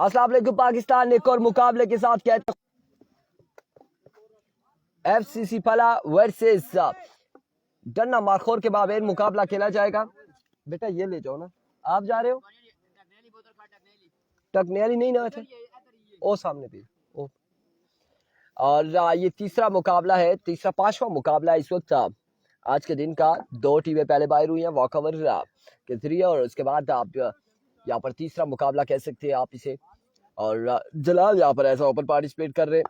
अस्सलाम वालेकुम पाकिस्तान एक और मुकाबले के साथ कहता FCC फला वर्सेस डन्ना मारखोर के बाबेन मुकाबला खेला जाएगा। बेटा ये ले जाओ ना, आप जा रहे हो टकनेली नहीं ना थे ओ सामने भी ओ। और ये तीसरा मुकाबला है, तीसरा पांचवा मुकाबला इस वक्त आज के दिन का। 2 टीमें पहले बाहर हुई हैं वॉकओवर के जरिए और उसके बाद आप यहाँ पर तीसरा मुकाबला कह सकते हैं आप इसे। और जलाल यहाँ पर ऐसा ओपन पार्टिसिपेट कर रहे हैं।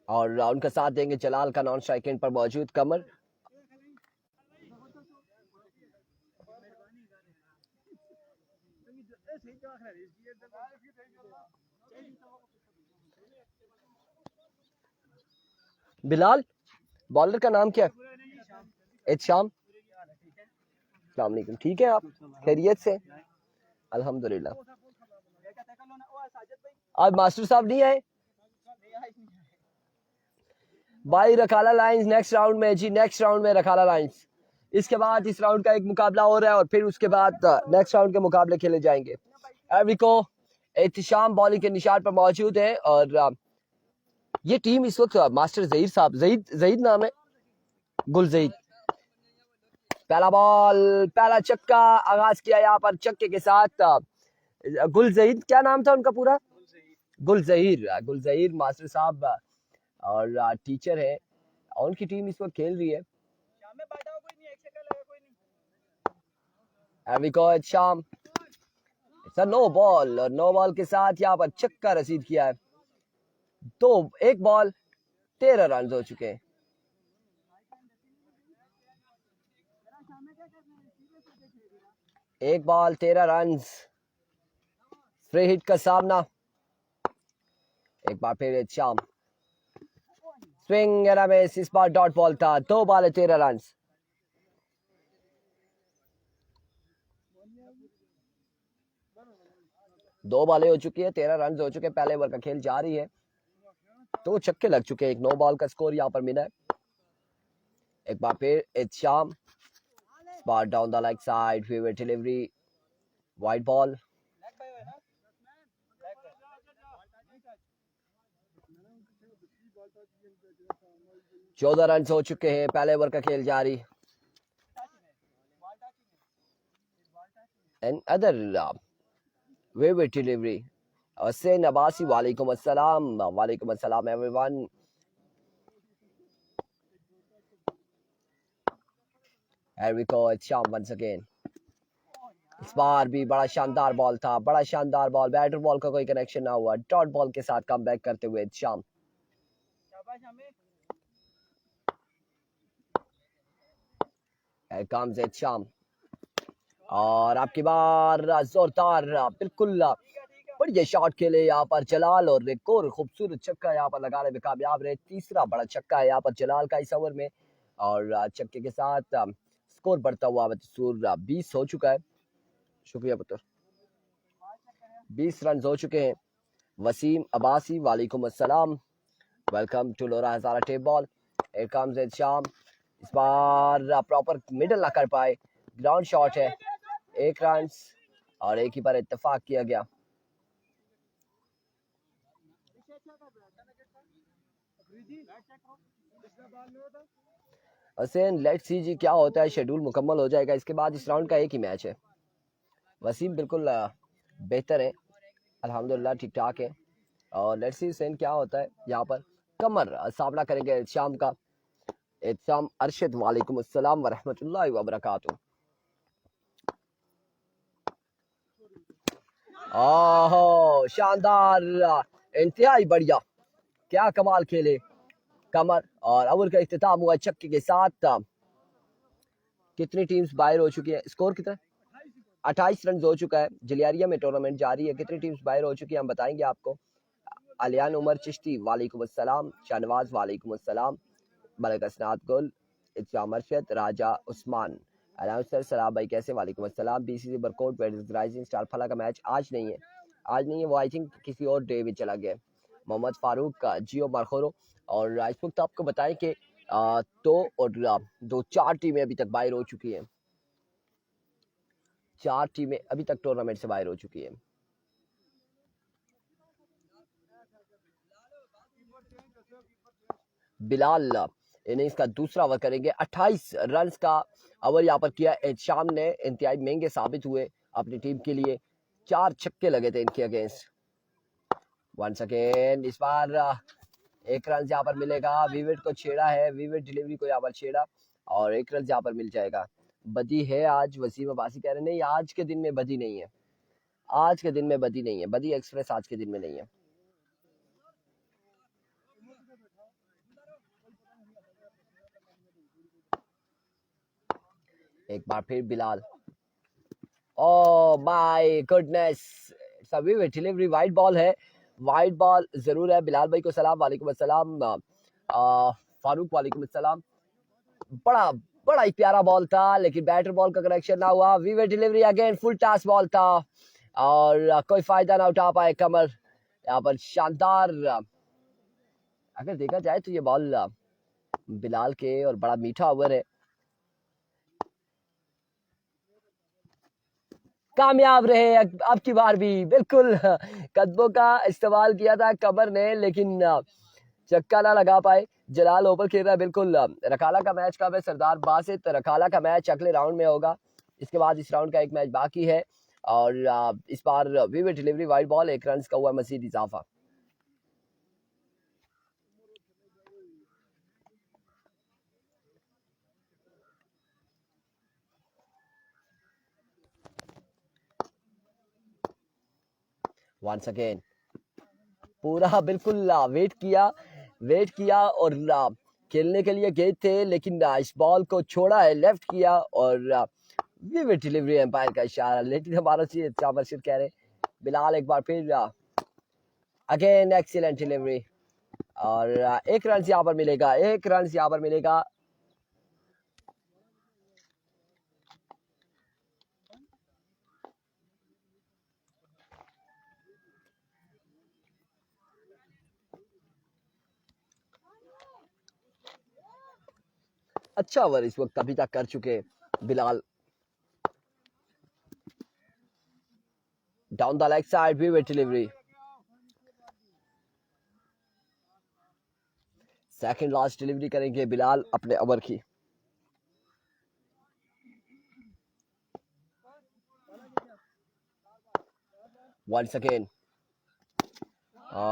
और उनका साथ देंगे जलाल का नॉन स्ट्राइक एंड पर मौजूद कमर। बिलाल, बॉलर का नाम क्या है? इत्शाम। अस्सलाम वालेकुम, ठीक है आप खैरियत से? अल्हम्दुलिल्लाह। आज मास्टर साहब नहीं आए भाई। रखाला लाइंस नेक्स्ट राउंड में जी, नेक्स्ट राउंड में रखाला लाइंस। इसके बाद इस राउंड का एक मुकाबला हो रहा है और फिर उसके बाद नेक्स्ट राउंड के मुकाबले खेले जाएंगे। एवरिको एहतिशाम बॉलिंग के निशान पर मौजूद है और ये टीम इस वक्त मास्टर जहीर साहब, जहीद नाम है, गुल जहीद। पहला बॉल, पहला छक्का आगाज किया यहाँ पर छक्के के साथ गुल जहीद, क्या नाम था उनका पूरा? गुल जहीर मास्टर साहब और टीचर है और उनकी टीम इस वक्त खेल रही है। शाम नो बॉल और नो बॉल के साथ यहाँ पर छक्का रसीद किया है। तो एक बॉल 13 रन हो चुके हैं। एक बॉल 13 रन, फ्री हिट का सामना। एक बार फिर शाम स्विंग एंड मिस, इस बार डॉट बॉल था। 2 बॉल 13 रन। दो बॉलें हो चुकी है, 13 रन हो चुके। पहले ओवर का खेल जारी है, 2 छक्के लग चुके हैं, एक नो बॉल का स्कोर यहाँ पर मिला है। एक बार फिर इत्शाम, बार down the leg side, favourite delivery, wide ball. चौदह रन हो चुके हैं, पहले ओवर का खेल जारी। And other favourite delivery Hussain Abbasi, वालेकुम अस्सलाम, वालेकुम अस्सलाम everyone. Here we go, it's Sham once again. इस बार भी बड़ा शानदार बॉल था, बड़ा शानदार बॉल, बैटर बॉल का कोई कनेक्शन ना हुआ। डॉट बॉल के साथ कम बैक करते हुए शाम। comes it शाम और आपकी बार जोरदार बिल्कुल बढ़िया शॉट खेले यहाँ पर जलाल और एक और खूबसूरत छक्का यहाँ पर लगाने में कामयाब रहे। तीसरा बड़ा छक्का है यहाँ पर जलाल का इस ओवर में और छक्के के साथ स्कोर बढ़ता हुआ बतसूर 20 हो चुका है। शुक्रिया पुत्र। 20 रन हो चुके हैं। वसीम अब्बासी, वालेकुम अस्सलाम, welcome to Lora Hazara tape ball. Here comes it शाम, इस बार प्रॉपर मिडल ना कर पाए, ग्राउंड शॉट है। 1 रन और एक ही पर इत्तेफाक किया गया। हुसैन लेट्स सी जी क्या होता है, शेड्यूल मुकम्मल हो जाएगा इसके बाद इस राउंड का एक ही मैच है। वसीम बिल्कुल बेहतर है, अल्हम्दुलिल्लाह ठीक ठाक है और लेट्स सी हुसैन क्या होता है यहाँ पर। कमर सामना करेंगे शाम का। इत्शाम अरशद, वालेकुम अस्सलाम व रहमतुल्लाहि व बरकातुहू। ओहो शानदार, इंतहाई बढ़िया, क्या कमाल खेले कमर। और ओवर का इख्तिताम हुआ छक्के के साथ। कितनी टीम्स बाहर हो चुकी है, स्कोर कितना? 28 रन हो चुका है। जलियारिया में टूर्नामेंट जारी है। कितनी टीम्स बाहर हो चुकी है हम बताएंगे आपको। अलियान उमर चिश्ती, वालेकुम अस्सलाम। शाहनवाज, वालेकुम अस्सलाम। मलिक असनाद गुल, इत्शाम अरशद, राजा उस्मान, अनाउंसर सलाम भाई कैसे, वालेकुम अस्सलाम। BCC Barkot versus rising star फला का मैच आज नहीं है, वो आई थिंक किसी और डे में चला गया। मोहम्मद फारूक, जियो मार्कोरो। और इस वक्त आपको बताएं कि 4 टीमें अभी तक बाहर हो चुकी हैं। 4 टीमें अभी तक टूर्नामेंट से बाहर हो चुकी हैं। बिलाल इनिंग्स का दूसरा ओवर करेंगे। 28 रन का ओवर यहाँ पर किया। शाम ने इंतहाई महंगे साबित हुए अपनी टीम के लिए। 4 छक्के लगे थे इनके अगेंस्ट। वंस अगेन इस बार 1 रन यहाँ पर मिलेगा। विविट को छेड़ा है, विविट डिलीवरी को यहाँ पर छेड़ा और 1 रन यहाँ पर मिल जाएगा। बदी है आज, वसीम अब्बासी कह रहे नहीं, आज के दिन में बदी नहीं है। आज के दिन में बदी नहीं है, बदी एक्सप्रेस आज के दिन में नहीं है। एक बार फिर बिलाल। ओह माय गुडनेस, सभी में डिलीवरी वाइड बॉल है। वाइड बॉल जरूर है। बिलाल भाई को सलाम, वालेकुम अस्सलाम। फारूक वालेकुम अस्सलाम। बड़ा बड़ा ही प्यारा बॉल था, लेकिन बैटर बॉल का कनेक्शन ना हुआ। वीवे डिलीवरी अगेन, फुल टास बॉल था और कोई फायदा ना उठा पाए कमर। यहाँ पर शानदार, अगर देखा जाए तो ये बॉल बिलाल के और बड़ा मीठा ओवर है। कामयाब रहे अब की बार भी, बिल्कुल कदमों का इस्तेमाल किया था कमर ने, लेकिन चक्का ना लगा पाए। जलाल ओवर खेल रहा है बिल्कुल। रखाला का मैच कब है सरदार बासित? रखाला का मैच अगले राउंड में होगा। इसके बाद इस राउंड का एक मैच बाकी है और इस बार vivid delivery wide ball, 1 run का हुआ मजीद इजाफा। वंस अगेन पूरा बिल्कुल वेट किया और खेलने के लिए गए थे, लेकिन इस बॉल को छोड़ा है, लेफ्ट किया और विविड डिलीवरी, एम्पायर का इशारा, लेकिन हमारा चाहिए चामरशिद कह रहे। बिलाल एक बार फिर अगेन एक्सीलेंट डिलीवरी और 1 रन यहाँ पर मिलेगा, 1 रन यहाँ पर मिलेगा। अच्छा ओवर इस वक्त अभी तक कर चुके Bilal. Down the leg side vivid delivery, second last delivery करेंगे बिलाल अपने ओवर की। वंस अगेन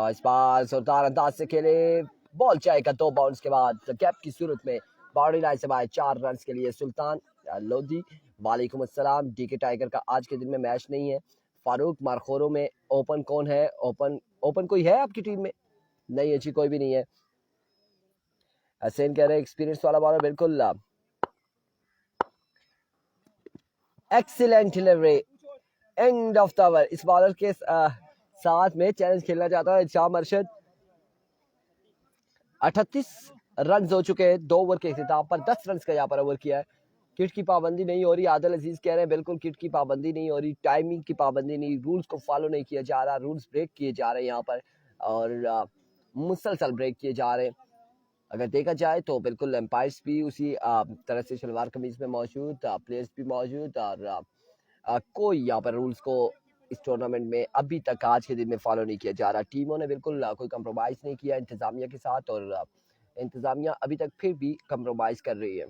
इस बार जोरदार अंदाज से खेले, बॉल जाएगा 2 बाउंस के बाद गैप की सूरत में बाउंड्री लाइन से बाहर। 4 रन के लिए सुल्तान लोधी। वालेकुम अस्सलाम। डीके टाइगर का आज के दिन में मैच नहीं है। फारूक मारखोरो में ओपन कौन है? ओपन कोई है आपकी टीम में? नहीं अच्छी कोई भी नहीं है। हसैन कह रहे एक्सपीरियंस वाला बॉलर, बिल्कुल excellent delivery, end of the over. इस बॉलर के साथ में चैलेंज खेलना चाहता है शाह मर्शद। 38 रन हो चुके हैं 2 ओवर के खिताब पर। 10 रन का यहाँ पर ओवर किया है। किट की पाबंदी नहीं हो रही, आदिल अजीज कह रहे हैं बिल्कुल किट की पाबंदी नहीं हो रही, टाइमिंग की पाबंदी नहीं, रूल्स को फॉलो नहीं किया जा रहा, रूल्स ब्रेक किए जा रहे हैं यहाँ पर और मुसलसल ब्रेक किए जा रहे हैं। अगर देखा जाए तो बिल्कुल एम्पायर्स भी उसी तरह से शलवार कमीज में मौजूद, प्लेयर्स भी मौजूद और कोई यहाँ पर रूल्स को इस टूर्नामेंट में अभी तक आज के दिन में फॉलो नहीं किया जा रहा। टीमों ने बिल्कुल कोई कंप्रोमाइज़ नहीं किया इंतज़ामिया के साथ और इंतज़ामिया अभी तक फिर भी कंप्रोमाइज़ कर रही है।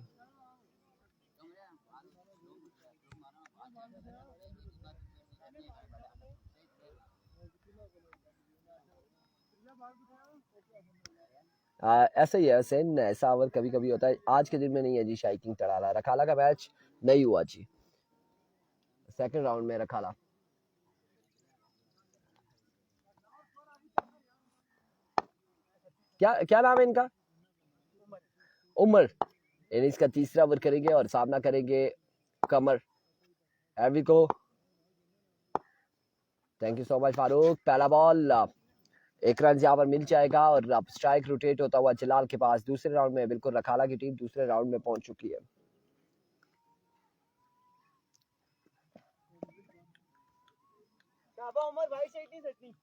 ऐसा ही है हुसैन, ऐसा ओवर कभी कभी होता है। आज के दिन में नहीं है जी शाइकिंग टड़ाला। रखाला का मैच नहीं हुआ जी, सेकंड राउंड में रखाला। क्या क्या नाम है इनका? उमर। इनिंग्स का तीसरा ओवर करेंगे और सामना करेंगे कमर। एवी को thank you so much Farooq. पहला बॉल, 1 रन यहाँ पर मिल जाएगा और अब स्ट्राइक रोटेट होता हुआ जलाल के पास। दूसरे राउंड में बिल्कुल रखाला की टीम दूसरे राउंड में पहुंच चुकी है। उमर भाई से इतनी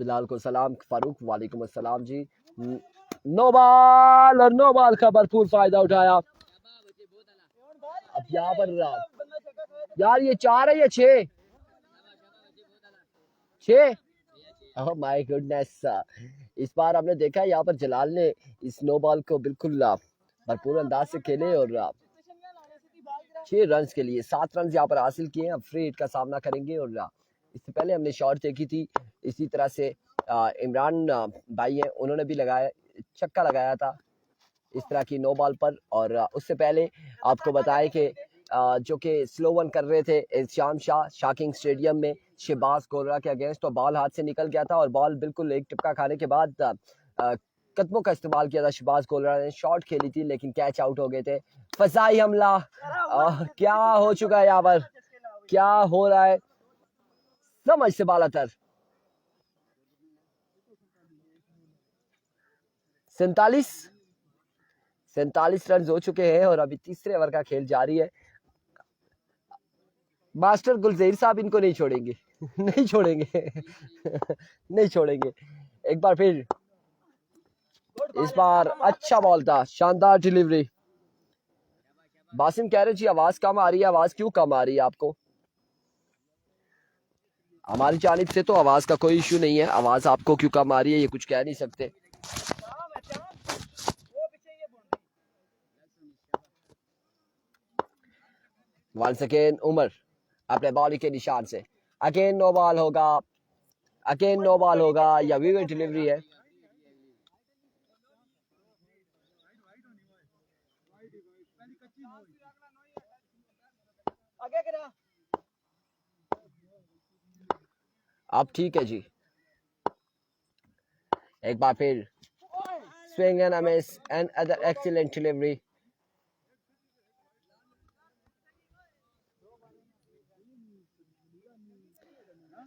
बिलाल को सलाम। फारूक वालेकुम अस्सलाम जी। नो बॉल और नो बॉल का भरपूर फायदा उठाया। अब यहाँ पर यार ये 4 है या 6? 6। Oh my goodness. इस बार हमने देखा यहाँ पर जलाल ने इस नो बॉल को बिल्कुल भरपूर अंदाज से खेले और 6 रन के लिए 7 रन यहाँ पर हासिल किए। अब फ्री हिट का सामना करेंगे और इससे पहले हमने शॉट देखी थी इसी तरह से इमरान भाई हैं, उन्होंने भी लगाया, छक्का लगाया था इस तरह की नो बॉल पर। और उससे पहले आपको बताएं कि जो कि स्लो वन कर रहे थे इल्शाम शाह शाकिंग स्टेडियम में शहबाज गोलरा के अगेंस्ट, तो बॉल हाथ से निकल गया था और बॉल बिल्कुल एक टिपका खाने के बाद कदमों का इस्तेमाल किया था शहबाज गोलरा ने, शॉट खेली थी लेकिन कैच आउट हो गए थे। फसाई हमला क्या हो चुका है यहाँ पर, क्या हो रहा है समझ से बालातर। 47 रन हो चुके हैं और अभी तीसरे ओवर का खेल जारी है। मास्टर गुलजेर साहब इनको नहीं छोड़ेंगे नहीं छोड़ेंगे नहीं छोड़ेंगे। एक बार फिर इस बार अच्छा बॉल था, शानदार डिलीवरी। बासिम कह रहे जी आवाज कम आ रही है, आवाज क्यों कम आ रही है आपको? हमारी जानिब से तो आवाज का कोई इशू नहीं है, आवाज आपको क्यों कम आ रही है ये कुछ कह नहीं सकते। वंस अगेन उमर अपने बॉल के निशान से, अगेन नो बॉल होगा, अगेन नो बॉल होगा या विवेट डिलीवरी है। अब ठीक है जी, एक बार फिर swing and a miss and other excellent delivery.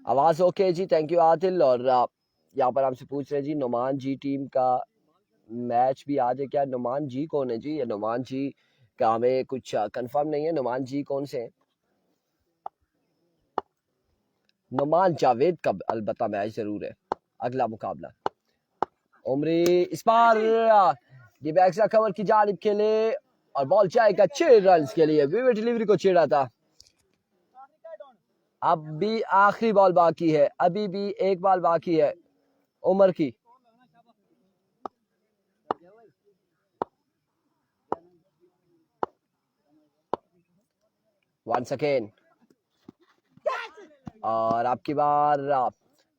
आवाज ओके जी, थैंक यू आदिल। और यहाँ पर हमसे पूछ रहे जी नुमान जी टीम का मैच भी आज है क्या? नुमान जी कौन है जी? ये नुमान जी का हमें कुछ कंफर्म नहीं है, नुमान जी कौन से हैं? नुमान जावेद का अलबत्ता मैच जरूर है अगला मुकाबला। उमरी इस बार डिबैक्सा कवर की जानिब खेले और बॉल जाएगा 6 रन के लिए। विवेट डिलीवरी को छेड़ा था। अब भी आखिरी बॉल बाकी है, अभी भी एक बॉल बाकी है उमर की। वंस अगेन और आपकी बार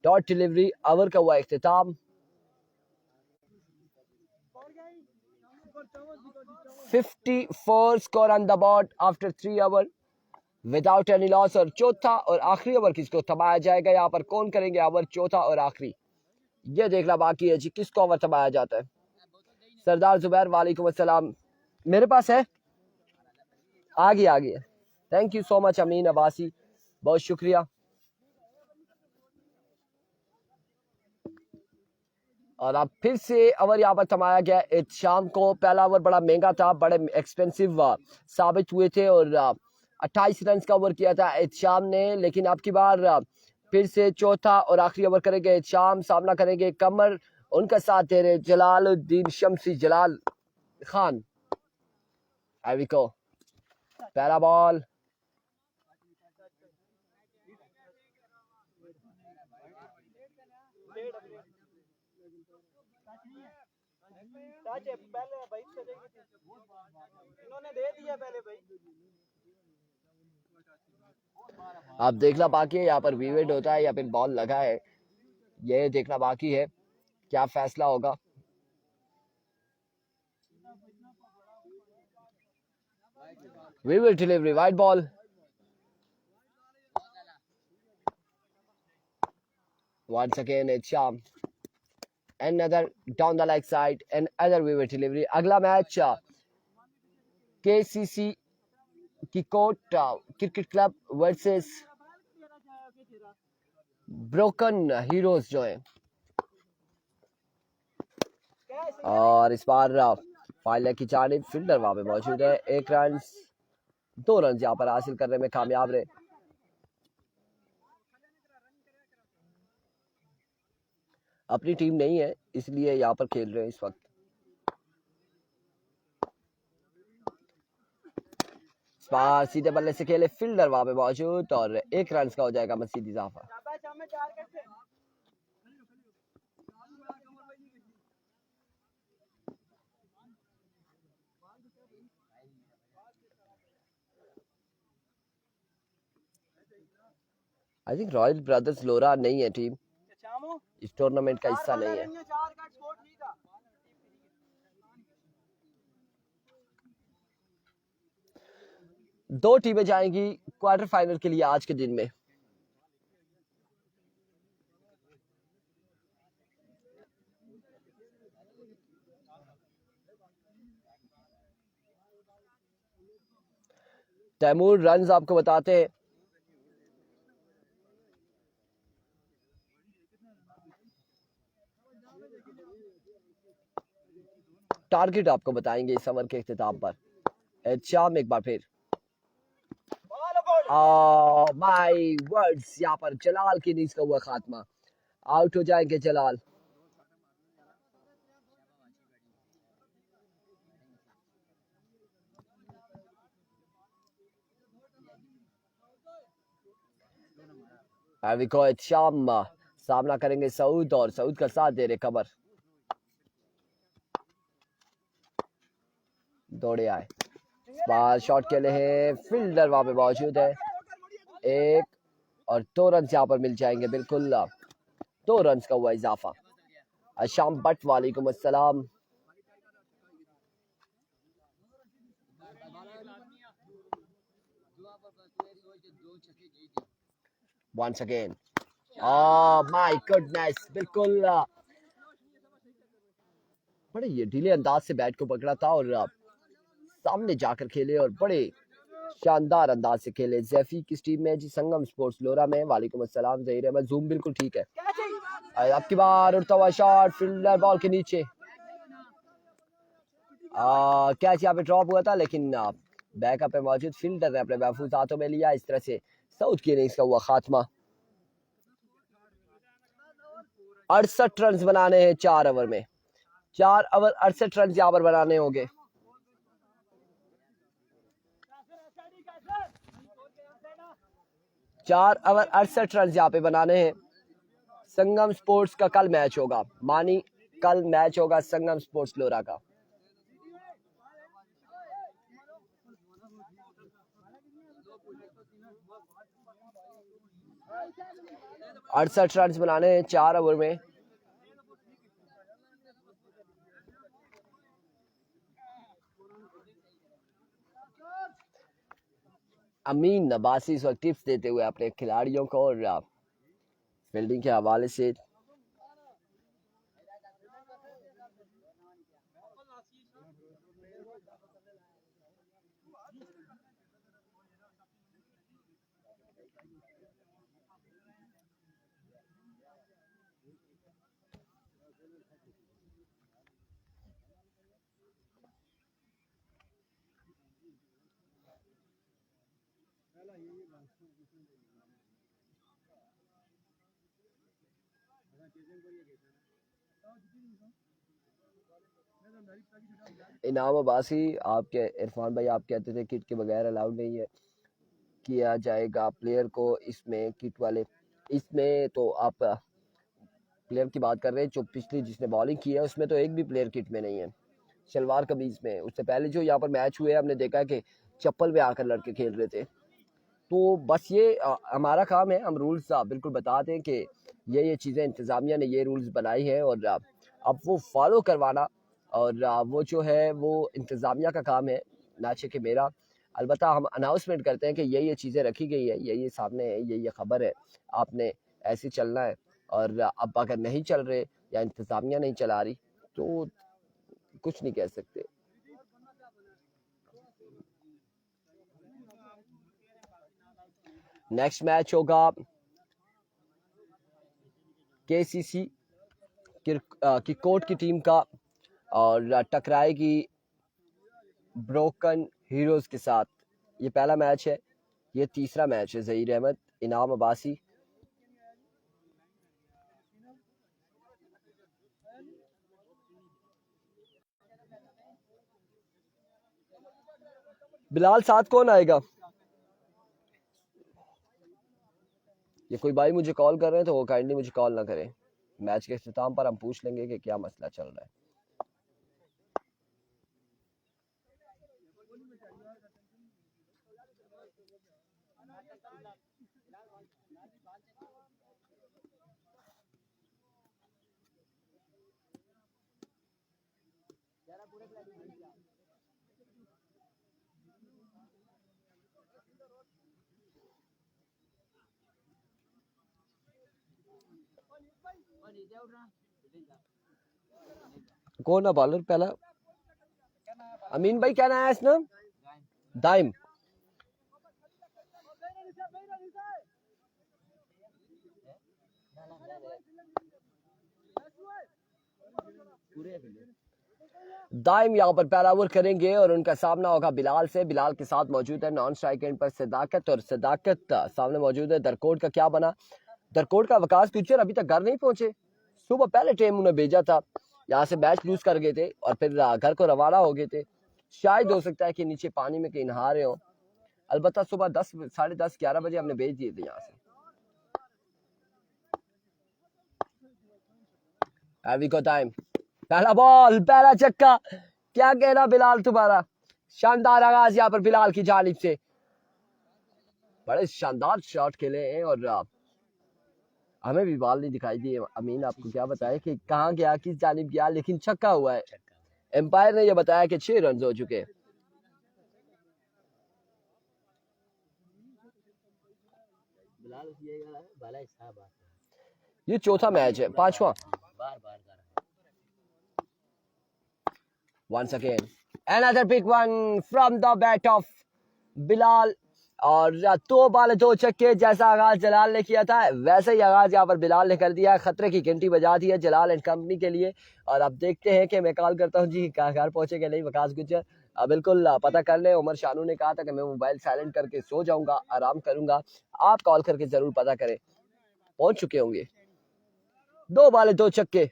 डॉट डिलीवरी। ओवर का हुआ इख्तिताम। 54 score on the board after 3 over without any loss. और चौथा और आखिरी ओवर किसको थमाया जाएगा? यहाँ पर कौन करेंगे ओवर चौथा और आखिरी, ये देखना बाकी है जी किसको ओवर थमाया जाता है। सरदार जुबैर वालेकुम अस्सलाम, मेरे पास है, आ गया। थैंक यू सो मच अमीन अब्बासी, बहुत शुक्रिया। और अब फिर से ओवर यहाँ पर थमाया गया शाम को। पहला ओवर बड़ा महंगा था, बड़े एक्सपेंसिव साबित हुए थे और 28 रन का ओवर किया था शाम ने, लेकिन अब की बार फिर से चौथा और आखिरी ओवर करेंगे शाम, सामना करेंगे कमर, उनका साथ दे रहे जलालुद्दीन शमसी जलाल खान। एविको पहला बॉल आप देखना बाकी है यहाँ पर विवेट होता है या फिर बॉल लगा है, ये देखना बाकी है क्या फैसला होगा। विवेट delivery wide ball. Once again it's Sham, another down the leg side, and other vivid delivery. अगला मैच KCC की कोट cricket club versus broken heroes जो है, और इस बार फाइलर की जानिब फील्डर वहां पे मौजूद है। 1 रन 2 रन यहाँ पर हासिल करने में कामयाब रहे। अपनी टीम नहीं है इसलिए यहाँ पर खेल रहे हैं इस वक्त। पार सीधे बल्ले से खेले, फील्डर वहां पे मौजूद और 1 रन का हो जाएगा मजीद इजाफा। आई थिंक रॉयल ब्रदर्स लोरा नहीं है टीम, इस टूर्नामेंट का हिस्सा नहीं है। दो टीमें जाएंगी क्वार्टर फाइनल के लिए आज के दिन में। तैमूर रन्स आपको बताते हैं। टारगेट आपको बताएंगे इस ओवर के इख्तिताम पर। शाम एक बार फिर माय वर्ड्स, यहाँ पर जलाल की इनिंग्स का हुआ खात्मा, आउट हो जाएंगे जलाल। शाम सामना करेंगे सऊद और सऊद का साथ दे रहे कमर। दौड़े आए, बाल शॉट के लिए फील्डर वहां पे मौजूद है। 1 और 2 रन यहाँ पर मिल जाएंगे, बिल्कुल 2 रन का हुआ इजाफा। शाम भट्ट वालेकुम अस्सलाम। Once again, my goodness, बिल्कुल बड़े ये ढीले अंदाज से बैट को पकड़ा था और सामने जाकर खेले और बड़े शानदार अंदाज से खेले। जैफी किस टीम में जी? संगम स्पोर्ट्स लोरा में। वालेकुम अस्सलाम ज़हीर अहमद। जूम बिल्कुल ठीक है। आपकी बार उड़ता हुआ शॉट, फील्डर बॉल के नीचे, कैच यहाँ पे ड्रॉप हुआ था लेकिन बैकअप पे मौजूद फील्डर ने अपने महफूज हाथों में लिया। इस तरह से साउथ की इनिंग्स का हुआ खात्मा। 68 रन बनाने हैं 4 ओवर में। 4 ओवर 68 रन यहाँ पर बनाने होंगे। चार ओवर 68 रन यहाँ पे बनाने हैं। संगम स्पोर्ट्स का कल मैच होगा, मानी कल मैच होगा संगम स्पोर्ट्स लोरा का। अड़सठ रन बनाने हैं 4 ओवर में। अमीन नबासी इस वक्त टिप्स देते हुए अपने खिलाड़ियों को और फील्डिंग के हवाले से। इनाम अब्बासी, आपके इरफान भाई आप कहते थे किट के बगैर अलाउड नहीं है, किया जाएगा प्लेयर को इसमें किट वाले। इसमें तो आप प्लेयर की बात कर रहे हैं जो पिछली जिसने बॉलिंग की है, उसमें तो एक भी प्लेयर किट में नहीं है, शलवार कमीज में। उससे पहले जो यहाँ पर मैच हुए हमने देखा है कि चप्पल में आकर लड़के खेल रहे थे। तो बस ये हमारा काम है, हम रूल्स बिल्कुल बता दें कि ये चीज़ें इंतज़ामिया ने ये रूल्स बनाई हैं और अब वो फॉलो करवाना और वो जो है वो इंतज़ामिया का काम है, ना कि मेरा। अलबत्ता हम अनाउंसमेंट करते हैं कि ये चीज़ें रखी गई है, ये सामने है, ये ख़बर है, आपने ऐसे चलना है। और अब अगर नहीं चल रहे या इंतज़ामिया नहीं चला रही तो कुछ नहीं कह सकते। नेक्स्ट मैच होगा केसीसी किकोट की टीम का और टकराएगी ब्रोकन हीरोज के साथ। ये पहला मैच है, ये तीसरा मैच है। ज़हीर अहमद, इनाम अब्बासी। बिलाल साथ कौन आएगा? ये कोई भाई मुझे कॉल कर रहे हैं तो वो काइंडली मुझे कॉल ना करें। मैच के इख्तिताम पर हम पूछ लेंगे कि क्या मसला चल रहा है। कौन है बॉलर पहला? अमीन भाई क्या नाम है इसका? दाइम। दाइम यहाँ पर पहला ओवर करेंगे और उनका सामना होगा बिलाल से। बिलाल के साथ मौजूद है नॉन स्ट्राइक एंड पर सदाकत, और सदाकत सामने मौजूद है दरकोट का। क्या बना दरकोट का? वकास गुज्जर अभी तक घर नहीं पहुंचे। सुबह पहले टीम उन्हें भेजा था, यहाँ से मैच लूज कर गए थे और फिर घर को रवाना हो गए थे। शायद हो सकता है कि नीचे पानी में कहीं नहा रहे हो। अलबत्ता सुबह 10 साढ़े 10 11 बजे हमने भेज दिए थे यहाँ से। हैवी को टाइम, पहला बॉल, पहला चक्का। क्या कहना बिलाल तुम्हारा? शानदार आगाज यहाँ पर बिलाल की जानिब से। बड़े शानदार शॉट खेले हैं और हमें भी बॉल नहीं दिखाई दी। अमीन आपको क्या बताया कि कहाँ गया, किस जानिब गया, लेकिन छक्का हुआ है। एम्पायर ने यह बताया कि 6 रन हो चुके हैं। ये चौथा मैच है, 5वां। Once again, another big one from the bat of Bilal, और 2 बॉल 2 छक्के। जैसा आगाज जलाल ने किया था वैसे ही आगाज यहाँ पर बिलाल ने कर दिया। खतरे की घंटी बजा दी है जलाल एंड कंपनी के लिए। और अब देखते हैं कि मैं कॉल करता हूँ जी, घर पहुंचेगा नहीं वकास गुज्जर? बिल्कुल पता कर ले। उमर शानू ने कहा था कि मैं मोबाइल साइलेंट करके सो जाऊंगा, आराम करूंगा। आप कॉल करके जरूर पता करें, पहुंच चुके होंगे। 2 बॉल 2 छक्के।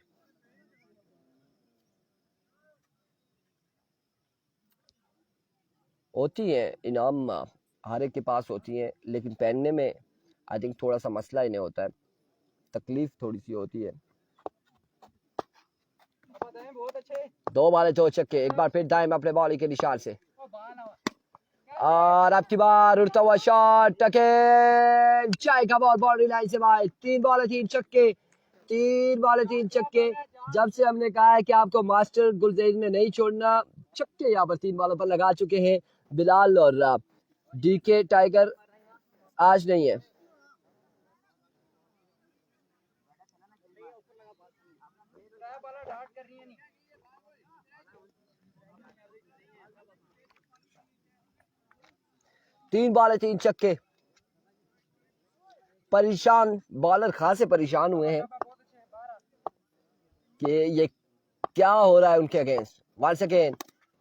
होती है इनाम, हर एक के पास होती है, लेकिन पहनने में आई थिंक थोड़ा सा मसला इन्हें होता है, तकलीफ थोड़ी सी होती है। 2 बॉल 2 छक्के। एक बार फिर दाइम अपने बॉली के निशान से, और अब की बार उड़ता हुआ शॉट, चाय का बॉल बाउंड्री लाइन से बाहर। 3 बॉल 3 छक्के, 3 बॉल 3 छक्के। जब से हमने कहा है कि आपको मास्टर गुलजेर ने नहीं छोड़ना, छक्के यहाँ पर 3 बॉलों पर लगा चुके हैं बिलाल। और डीके टाइगर आज नहीं है। तीन बॉल 3 छक्के। परेशान बॉलर खासे परेशान हुए हैं कि ये क्या हो रहा है उनके अगेंस्ट। वंस अगेन,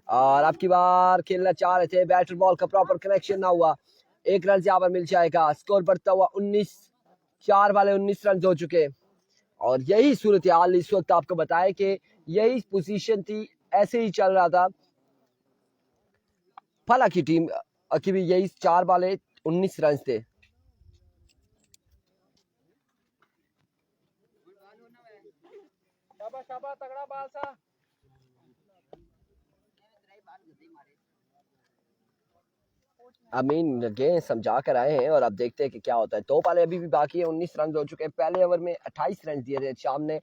और अब की बार खेलना चाह रहे थे, बैटर बॉल का प्रॉपर कनेक्शन ना हुआ। 1 रन यहाँ पर मिल जाएगा। स्कोर बढ़ता हुआ 19, 4 वाले 19 रन हो चुके। और यही सूरत हाल इस वक्त आपको बताए कि यही पोजीशन थी, ऐसे ही चल रहा था। फला की टीम की भी यही 4 वाले 19 रन थे। तगड़ा बाल सा। अमीन अगेन समझा कर आए हैं और अब देखते हैं कि क्या होता है। 2 बॉलें अभी भी बाकी है, 19 रन हो चुके हैं। पहले ओवर में 28 रन दिए थे शाम ने।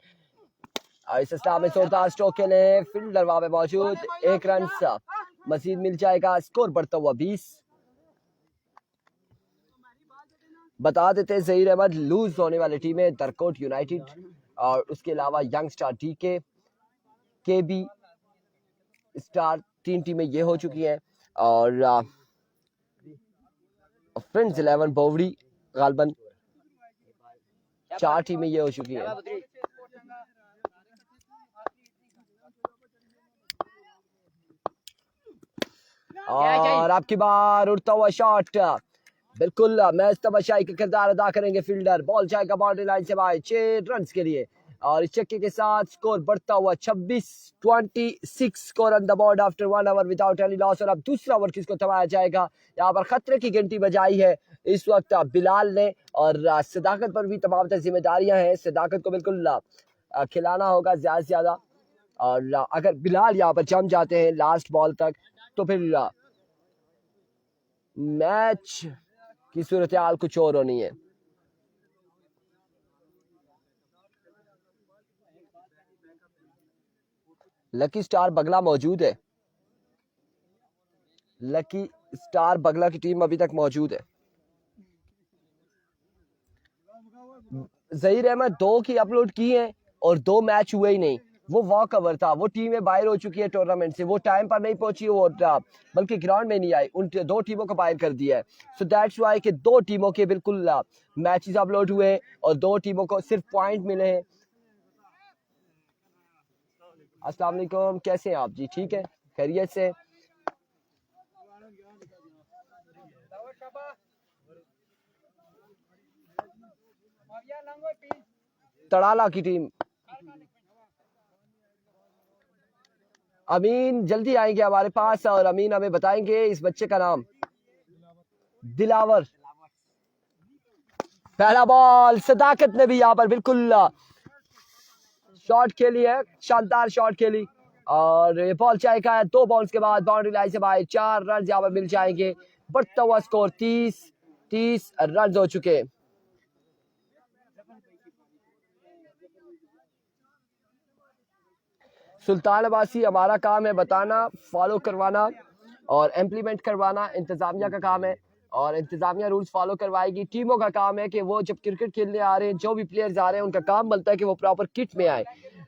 इस स्टार में जोरदार स्ट्रोक खेले, फील्डर वहां पे मौजूद। 1 रन मजीद मिल जाएगा। स्कोर बढ़ता हुआ 20। बता देते हैं जहीर अहमद लूज होने वाली टीम है दरकोट यूनाइटेड, और उसके अलावा यंग स्टार डीके के बी स्टार। 3 टीमें ये हो चुकी हैं, और फ्रेंड्स 11 बोवड़ी गालबन 4 टीमें ये हो चुकी हैं। और आपकी बार उड़ता हुआ शॉट, बिल्कुल मैच तमाशाई का किरदार अदा करेंगे फील्डर। बॉल जाएगा बाउंड्री लाइन से बाहर 6 रन के लिए। और इस छक्के के साथ स्कोर बढ़ता हुआ 26-26 score on the board after 1 our without any loss. और अब दूसरा ओवर किसको थमाया जाएगा, यहाँ पर खतरे की घंटी बजाई है इस वक्त बिलाल ने। और सदाकत पर भी तमाम जिम्मेदारियां हैं, सदाकत को बिल्कुल खिलाना होगा ज़्यादा से ज़्यादा। और अगर बिलाल यहाँ पर जम जाते हैं लास्ट बॉल तक तो फिर मैच की सूरत हाल कुछ और होनी है। लकी स्टार बगला मौजूद है, लकी स्टार बगला की टीम अभी तक मौजूद है। जहीर अहमद 2 की अपलोड की है और 2 मैच हुए ही नहीं। वो वॉक ओवर था, वो टीमें बाहर हो चुकी है टूर्नामेंट से, वो टाइम पर नहीं पहुंची, वो बल्कि ग्राउंड में नहीं आई, उन 2 टीमों को बाहर कर दिया है। सो दैट्स व्हाई कि 2 टीमों के बिल्कुल मैचेस अपलोड हुए और 2 टीमों को सिर्फ पॉइंट मिले हैं। अस्सलाम वालेकुम, कैसे हैं आप जी? ठीक है, खैरियत से? तड़ाला की टीम, अमीन जल्दी आएंगे हमारे पास और अमीन हमें बताएंगे इस बच्चे का नाम। दिलावर। पहला बॉल, सदाकत ने भी यहाँ पर बिल्कुल शॉट खेली है, शानदार शॉट खेली और ये बॉल जाएगा है 2 बॉल्स के बाद बाउंड्री लाइन से बाहर। 4 रन यहाँ पर मिल जाएंगे, बढ़ता हुआ स्कोर 30 रन हो चुके। सुल्तान अब्बासी, हमारा काम है बताना, फॉलो करवाना और इम्प्लीमेंट करवाना इंतजामिया का काम है और इंतजामिया रूल्स फॉलो करवाएगी। टीमों का काम है कि वो जब क्रिकेट खेलने आ रहे हैं, जो भी प्लेयर्स आ रहे हैं, उनका काम बनता है कि वो प्रॉपर किट में आए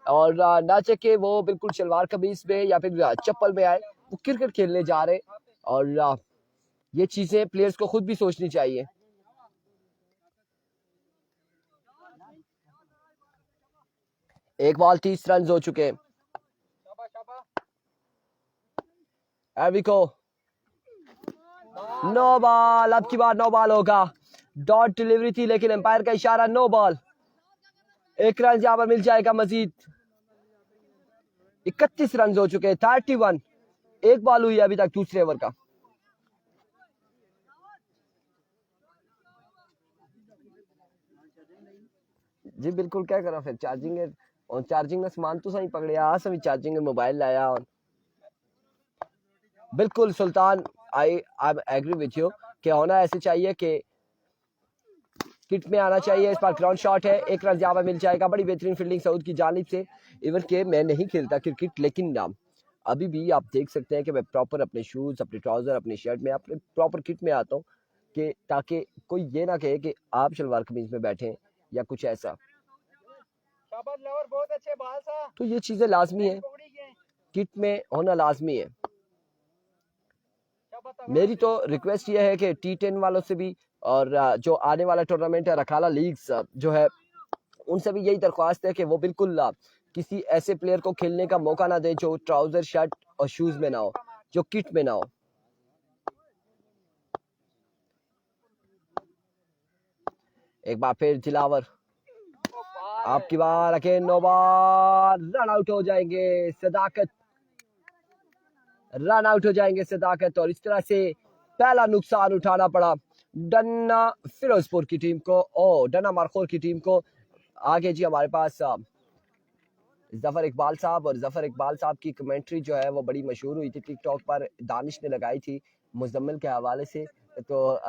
और ना चाहे वो बिल्कुल शलवार कमीज में या फिर चप्पल में आए, वो क्रिकेट खेलने जा रहे हैं। और ये चीजें प्लेयर्स को खुद भी सोचनी चाहिए। एक बॉल 30 रन हो चुके। नो बॉल, अब की बार नो बॉल होगा। डॉट डिलीवरी थी लेकिन एम्पायर का इशारा, नो बॉल। 1 रन यहाँ पर मिल जाएगा मजीद। 31 रन हो चुके, 31। 1 बॉल हुई अभी तक दूसरे ओवर का। जी बिल्कुल, क्या करा फिर चार्जिंग है और चार्जिंग का सामान तो सही पकड़े आ सभी चार्जिंग मोबाइल लाया। और बिल्कुल सुल्तान, आई एग्री विथ यू कि होना ऐसे चाहिए कि किट में आना चाहिए। इस बार ग्राउंड शॉट है, 1 रन यहाँ पर मिल जाएगा। बड़ी बेहतरीन फील्डिंग सऊद की जानिब से। इवन के मैं नहीं खेलता क्रिकेट लेकिन अभी भी आप देख सकते हैं कि मैं प्रॉपर अपने शूज, अपने ट्राउजर, अपनी शर्ट में अपने प्रॉपर किट में आता हूँ कि ताकि कोई ये ना कहे कि आप शलवार कमीज में बैठे या कुछ ऐसा। बहुत अच्छे बाल सा। तो ये चीजें लाजमी है, किट में होना लाजमी है। मेरी तो रिक्वेस्ट ये है कि T10 वालों से भी और जो आने वाला टूर्नामेंट है रखाला लीग्स जो है, उनसे भी यही दरख्वास्त है कि वो बिल्कुल किसी ऐसे प्लेयर को खेलने का मौका ना दे जो ट्राउजर, शर्ट और शूज में ना हो, जो किट में ना हो। एक बार फिर दिलावर, आपकी बार again no ball, run out हो जाएंगे सदाकत, रन आउट हो जाएंगे सदाकत। और इस तरह से पहला नुकसान उठाना पड़ा डन्ना फिरोजपुर की टीम को, डन्ना मारखोर की टीम को। आगे जी हमारे पास जफर इकबाल साहब, और जफर इकबाल साहब की कमेंट्री जो है वो बड़ी मशहूर हुई थी टिकटॉक पर, दानिश ने लगाई थी मुजम्मिल के हवाले से। तो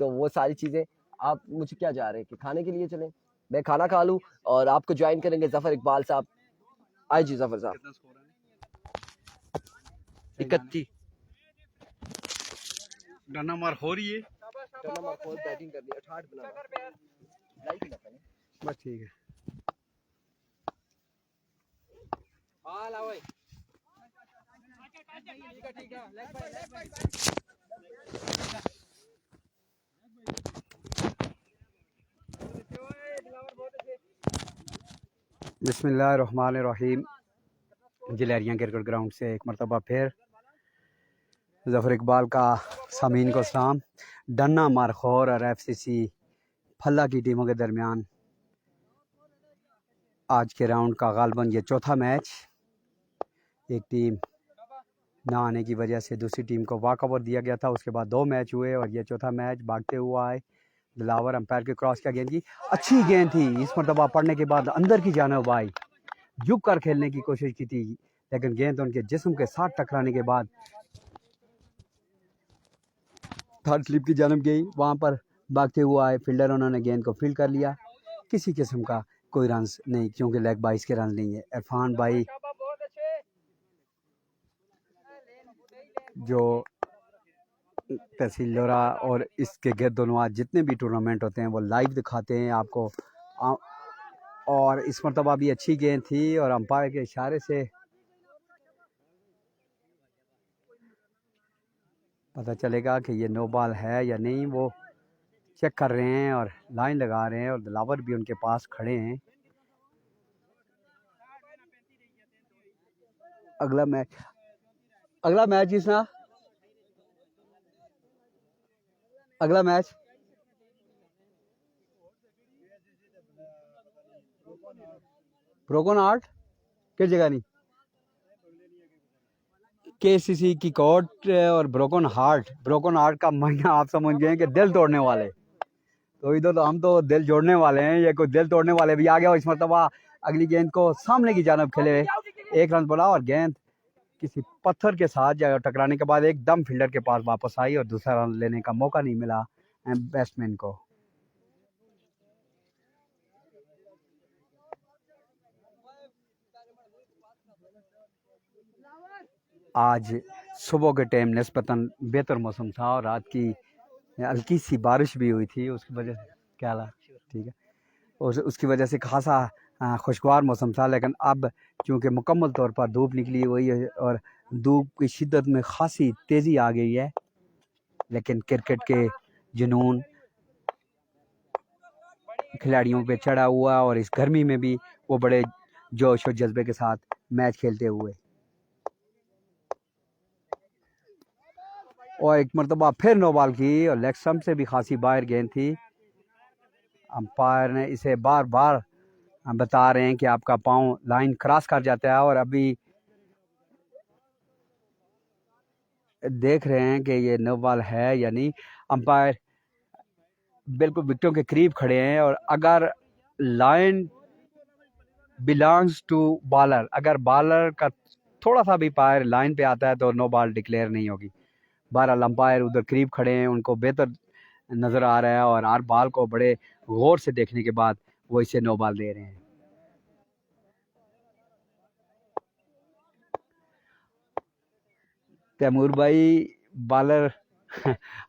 तो वो सारी चीजें। आप मुझे क्या जा रहे हैं कि खाने के लिए चलें, मैं खाना खा लूं और आपको ज्वाइन करेंगे जफर इकबाल साहब। आए जी जफर साहब। 31 डन्ना मार हो रही है, डन्ना मारखोर बैटिंग कर दी, 68 बना लाइक ना करें बस ठीक है। हां ला भाई, ठीक है लेग बाय बिस्मिल्लाहिर्रहमानिर्रहीम। जलेरिया क्रिकेट ग्राउंड से एक मरतबा फिर जफ़र इकबाल का सामीन को सलाम। डन्ना मारखोर और FCC फल्ला की टीमों के दरमियान आज के राउंड का गालबन ये चौथा मैच। एक टीम ना आने की वजह से दूसरी टीम को वॉकओवर दिया गया था। उसके बाद 2 मैच हुए और ये चौथा मैच भागते हुआ आए। दिलावर अंपायर के क्रॉस किया, गेंद की अच्छी गेंद थी। इस मरतबा पड़ने के बाद अंदर की जानिब आई, झुक कर खेलने की कोशिश की थी, लेकिन गेंद उनके जिस्म के साथ टकराने के बाद थर्ड स्लिप की जानिब गई। वहाँ पर भागते हुए आए फील्डर, उन्होंने गेंद को फील्ड कर लिया। किसी किस्म का कोई रन नहीं, क्योंकि लेग बाइस के रन नहीं है। इरफान भाई जो तहसील लोरा और इसके गिरदोनवा जितने भी टूर्नामेंट होते हैं वो लाइव दिखाते हैं आपको। और इस मरतबा भी अच्छी गेंद थी और अंपायर के इशारे से पता चलेगा कि ये नो बॉल है या नहीं। वो चेक कर रहे हैं और लाइन लगा रहे हैं और दिलावर भी उनके पास खड़े हैं। अगला मैच जिसना अगला मैच ब्रोकन आर्ट किस जगह नहीं, केसीसी की कोर्ट और ब्रोकन हार्ट का महीना आप समझ गए कि दिल तोड़ने वाले। तो इधर तो हम तो दिल जोड़ने वाले हैं, ये कोई दिल तोड़ने वाले भी आ गया। इस मरतबा अगली गेंद को सामने की जानब खेले, 1 रन बोला और गेंद किसी पत्थर के साथ टकराने के बाद एकदम फील्डर के पास वापस आई और दूसरा रन लेने का मौका नहीं मिला बैट्समैन को। आज सुबह के टाइम निस्बतन बेहतर मौसम था और रात की हल्की सी बारिश भी हुई थी, उसकी वजह से क्या हाल ठीक है, उसकी वजह से खासा खुशगवार मौसम था। लेकिन अब चूँकि मुकम्मल तौर पर धूप निकली हुई है और धूप की शिद्दत में खासी तेज़ी आ गई है, लेकिन क्रिकेट के जुनून खिलाड़ियों पे चढ़ा हुआ और इस गर्मी में भी वो बड़े जोश और जज्बे के साथ मैच खेलते हुए। और एक मरतबा फिर नो बॉल की और लेग स्टंप से भी खासी बाहर गेंद थी। अंपायर ने इसे बार बार बता रहे हैं कि आपका पाँव लाइन क्रॉस कर जाता है और अभी देख रहे हैं कि ये नो बॉल है या नहीं। अंपायर बिल्कुल विकेटों के करीब खड़े हैं और अगर लाइन बिलोंग्स टू बॉलर, अगर बॉलर का थोड़ा सा भी पैर लाइन पे आता है तो नो बॉल डिक्लेयर नहीं होगी। बहरहाल अंपायर उधर करीब खड़े हैं, उनको बेहतर नज़र आ रहा है और हर बॉल को बड़े गौर से देखने के बाद वो इसे नो बॉल दे रहे हैं। तैमूर भाई बॉलर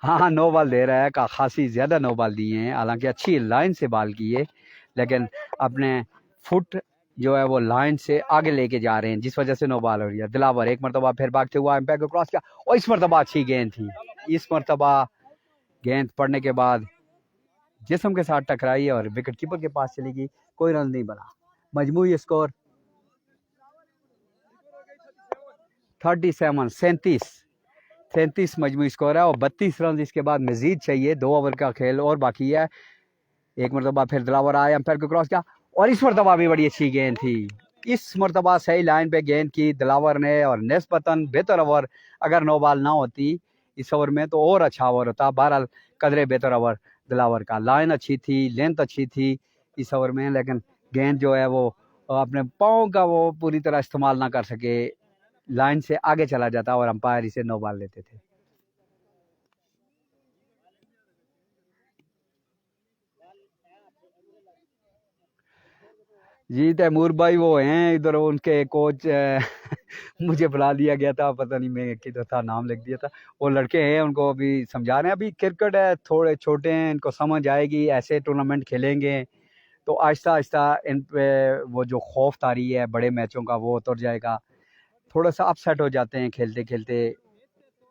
हाँ नो बॉल दे रहा है, का खासी ज़्यादा नो बॉल दिए हैं, हालांकि अच्छी लाइन से बॉल की है, लेकिन अपने फुट जो है वो लाइन से आगे लेके जा रहे हैं, जिस वजह से नो बॉल हो रही है। दिलावर एक मरतबा फिर भागते हुआ एम्पायर को क्रॉस किया और इस मरतबा अच्छी गेंद थी। इस मरतबा गेंद पड़ने के बाद जिस्म के साथ टकराई और विकेट कीपर के पास चली गई, कोई रन नहीं बना। मजमूई स्कोर 37 मजमूई स्कोर है और 32 रन इसके बाद मजीद चाहिए। 2 ओवर का खेल और बाकी है। एक मरतबा फिर दिलावर आया, एम्पायर को क्रॉस किया और इस मरतबा भी बड़ी अच्छी गेंद थी। इस मरतबा सही लाइन पे गेंद की दिलावर ने और निस्बतन बेहतर ओवर, अगर नो बॉल ना होती इस ओवर में तो और अच्छा ओवर होता। बहरहाल कदरे बेहतर ओवर दिलावर का, लाइन अच्छी थी, लेंथ अच्छी थी इस ओवर में, लेकिन गेंद जो है वो अपने पाँव का वो पूरी तरह इस्तेमाल ना कर सके, लाइन से आगे चला जाता और अंपायर इसे नो बॉल लेते थे। जी तैमूर भाई वो हैं इधर, उनके कोच मुझे बुला दिया गया था, पता नहीं मैं किधर था, नाम लिख दिया था। वो लड़के हैं, उनको अभी समझा रहे हैं। अभी क्रिकेट है, थोड़े छोटे हैं, इनको समझ आएगी, ऐसे टूर्नामेंट खेलेंगे तो आहिस्ता आहिस्ता इन पे वो जो खौफ तारी है बड़े मैचों का वो उतर जाएगा। थोड़ा सा अपसेट हो जाते हैं खेलते खेलते।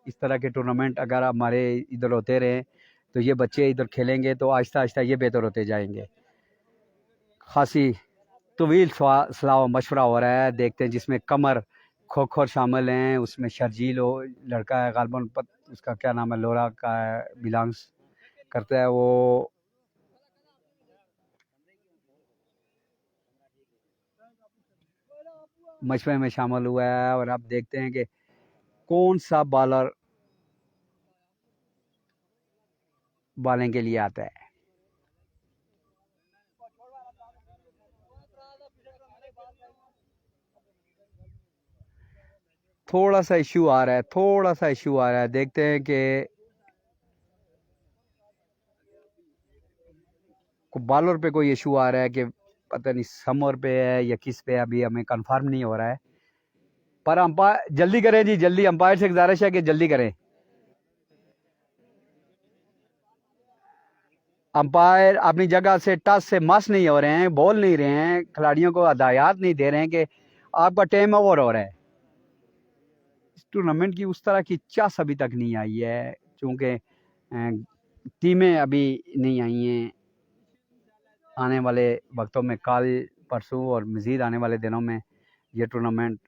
इस तरह के टूर्नामेंट अगर हमारे इधर होते रहें तो ये बच्चे इधर खेलेंगे तो आहिस्ता आहिस्ता ये बेहतर होते जाएंगे। खासी तवील सलाह मशवरा हो रहा है, देखते हैं, जिसमें कमर खोखर शामिल हैं, उसमें शर्जील हो लड़का है गालबन, उसका क्या नाम है, लोरा का बिलोंग्स करता है। वो मशवरे में शामिल हुआ है और अब देखते हैं कि कौन सा बॉलर बॉलिंग के लिए आता है। थोड़ा सा इशू आ रहा है, थोड़ा सा इशू आ रहा है। देखते हैं कि बॉलर पे कोई इशू आ रहा है कि पता नहीं समर पे है या किस पे, अभी हमें कंफर्म नहीं हो रहा है। पर अंपायर जल्दी करें जी, जल्दी, अंपायर से गुजारिश है कि जल्दी करें। अंपायर अपनी जगह से टच से मस नहीं हो रहे हैं, बोल नहीं रहे हैं, खिलाड़ियों को हदायत नहीं दे रहे हैं कि आपका टाइम ओवर हो रहा है। इस टूर्नामेंट की उस तरह की चास अभी तक नहीं आई है, क्योंकि टीमें अभी नहीं आई हैं। आने वाले वक्तों में, कल परसों और मज़ीद आने वाले दिनों में ये टूर्नामेंट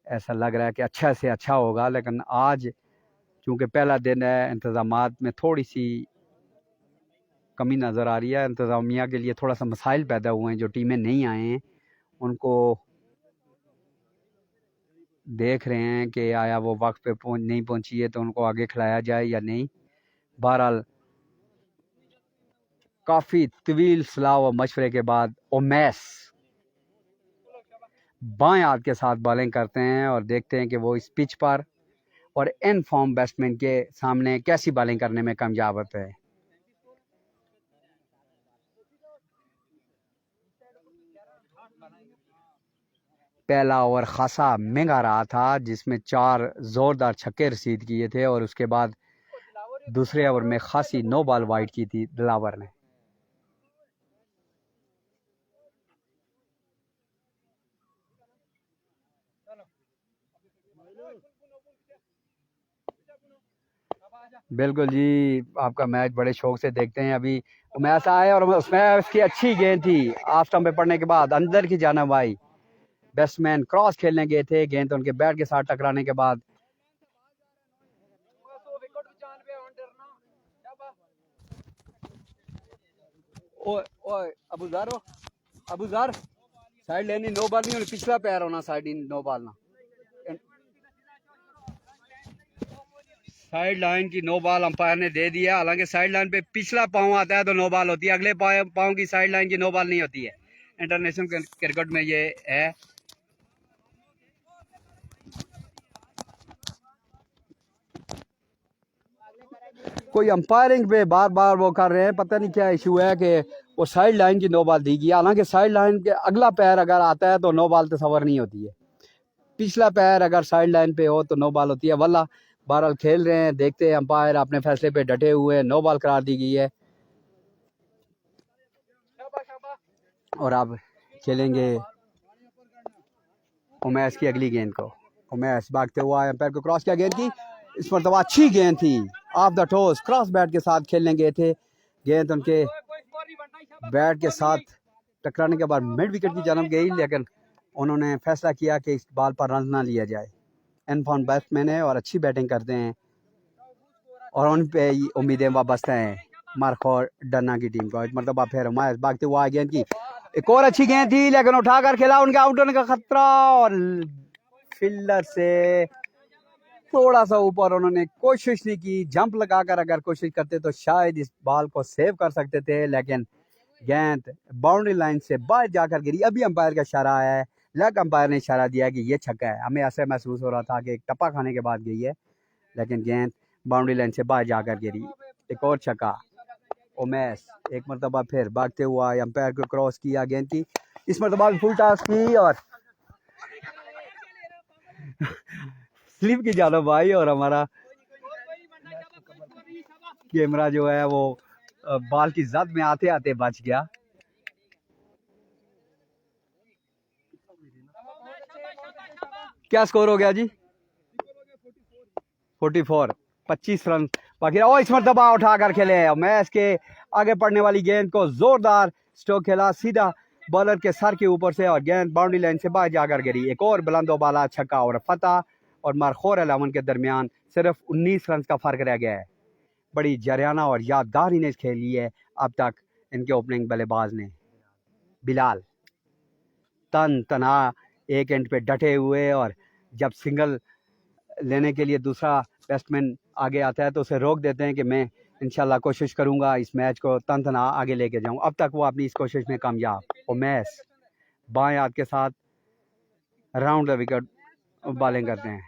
ऐसा लग रहा है कि अच्छा से अच्छा होगा। लेकिन आज चूँकि पहला दिन है, इंतज़ामात में थोड़ी सी कमी नज़र आ रही है। इंतज़ामिया के लिए थोड़ा सा मसाइल पैदा हुए हैं। जो टीमें नहीं आए हैं उनको देख रहे हैं कि आया वो वक्त पे नहीं पहुंची है तो उनको आगे खिलाया जाए या नहीं। बहरहाल काफ़ी तवील सलाह व मशवरे के बाद उमैस बाएं हाथ के साथ बॉलिंग करते हैं और देखते हैं कि वो इस पिच पर और इन फॉर्म बैट्समैन के सामने कैसी बॉलिंग करने में कामयाब होते हैं। पहला ओवर खासा महंगा रहा था, जिसमें 4 ज़ोरदार छक्के रसीद किए थे और उसके बाद दूसरे ओवर में खासी 9 बॉल वाइड की थी दिलावर ने। बिल्कुल जी, आपका मैच बड़े शौक से देखते हैं। अभी मैच आया और उसमें उसकी अच्छी गेंद थी, ऑफ स्टंप पे पड़ने के बाद अंदर की जानिब आई। बैट्समैन क्रॉस खेलने गए थे, गेंद उनके बैट के साथ टकराने के बाद ओए अबूजार साइड लेनी, नो बॉल नहीं, पिछला पैर होना साइड इन, नो बॉल ना, साइड लाइन की नो बॉल अंपायर ने दे दिया। हालांकि साइड लाइन पे पिछला पांव आता है तो नो बॉल होती है, अगले पांव की साइड लाइन की नो बॉल नहीं होती है। इंटरनेशनल क्रिकेट में ये है। कोई अंपायरिंग पे बार बार वो कर रहे हैं, पता नहीं क्या इशू है कि वो साइड लाइन की नो बॉल दी गई। हालांकि साइड लाइन के अगला पैर अगर आता है तो नो बॉल तस्वर नहीं होती है, पिछला पैर अगर साइड लाइन पे हो तो नो बॉल होती है। वल्ला बहरहाल खेल रहे हैं, देखते हैं। अंपायर अपने फैसले पे डटे हुए हैं, नो बॉल करार दी गई है और अब खेलेंगे उमैस की अगली गेंद को। उमैस भागते हुआ अंपायर को क्रॉस किया गेंद की, इस मरतबा अच्छी गेंद थी, off the toes, cross bat के साथ खेलने गए थे। गेंद उनके बैट के साथ टकराने के बाद मिड विकेट की जानब गई, लेकिन उन्होंने फैसला किया कि इस बॉल पर रन ना लिया जाए। एनफॉर्म बैट्समैन है और अच्छी बैटिंग करते हैं और उन पे उम्मीदें वाबस्ता हैं मार्को डन्ना की टीम को। एक मरतबा फिर उमैस भागते हुआ गेंद की, एक और अच्छी गेंद थी लेकिन उठाकर खेला, उनके आउट होने का खतरा और फील्डर से थोड़ा सा ऊपर उन्होंने कोशिश नहीं की। जंप लगाकर अगर कोशिश करते तो शायद इस बॉल को सेव कर सकते थे, लेकिन गेंद बाउंड्री लाइन से बाहर जाकर गिरी। अभी अंपायर का इशारा आया है, लेग अंपायर ने इशारा दिया कि ये छक्का है। हमें ऐसे महसूस हो रहा था कि एक टप्पा खाने के बाद गई है, लेकिन गेंद बाउंड्री लाइन से बाहर जाकर गिरी। एक और छक्का। उमैस एक मरतबा फिर भागते हुआ अंपायर को क्रॉस किया गेंद की, इस मरतबा फुल टॉस की और स्लिप की जानब आई और हमारा कैमरा जो है वो बॉल की जद में आते आते बच गया। क्या स्कोर हो गया जी? 44, 25 रन बाकी। और इस मरतबा उठाकर खेले मैच के आगे पड़ने वाली गेंद को जोरदार स्ट्रोक खेला सीधा बॉलर के सर के ऊपर से और गेंद बाउंड्री लाइन से बाहर जाकर गिरी। एक और बुलंदो बाला छक्का और फतह और मार्खोर अलावन के दरमियान सिर्फ 19 रन का फर्क रह गया है। बड़ी जरियाना और यादगार इनिंग्स खेली है अब तक इनके ओपनिंग बल्लेबाज ने। बिलाल तन तना एक एंड पे डटे हुए, और जब सिंगल लेने के लिए दूसरा बैट्समैन आगे आता है तो उसे रोक देते हैं कि मैं इंशाल्लाह कोशिश करूंगा इस मैच को तन तना आगे लेके जाऊं। अब तक वो अपनी इस कोशिश में कामयाब। उमैस बाएं हाथ के साथ राउंड द विकेट बॉलिंग करते हैं,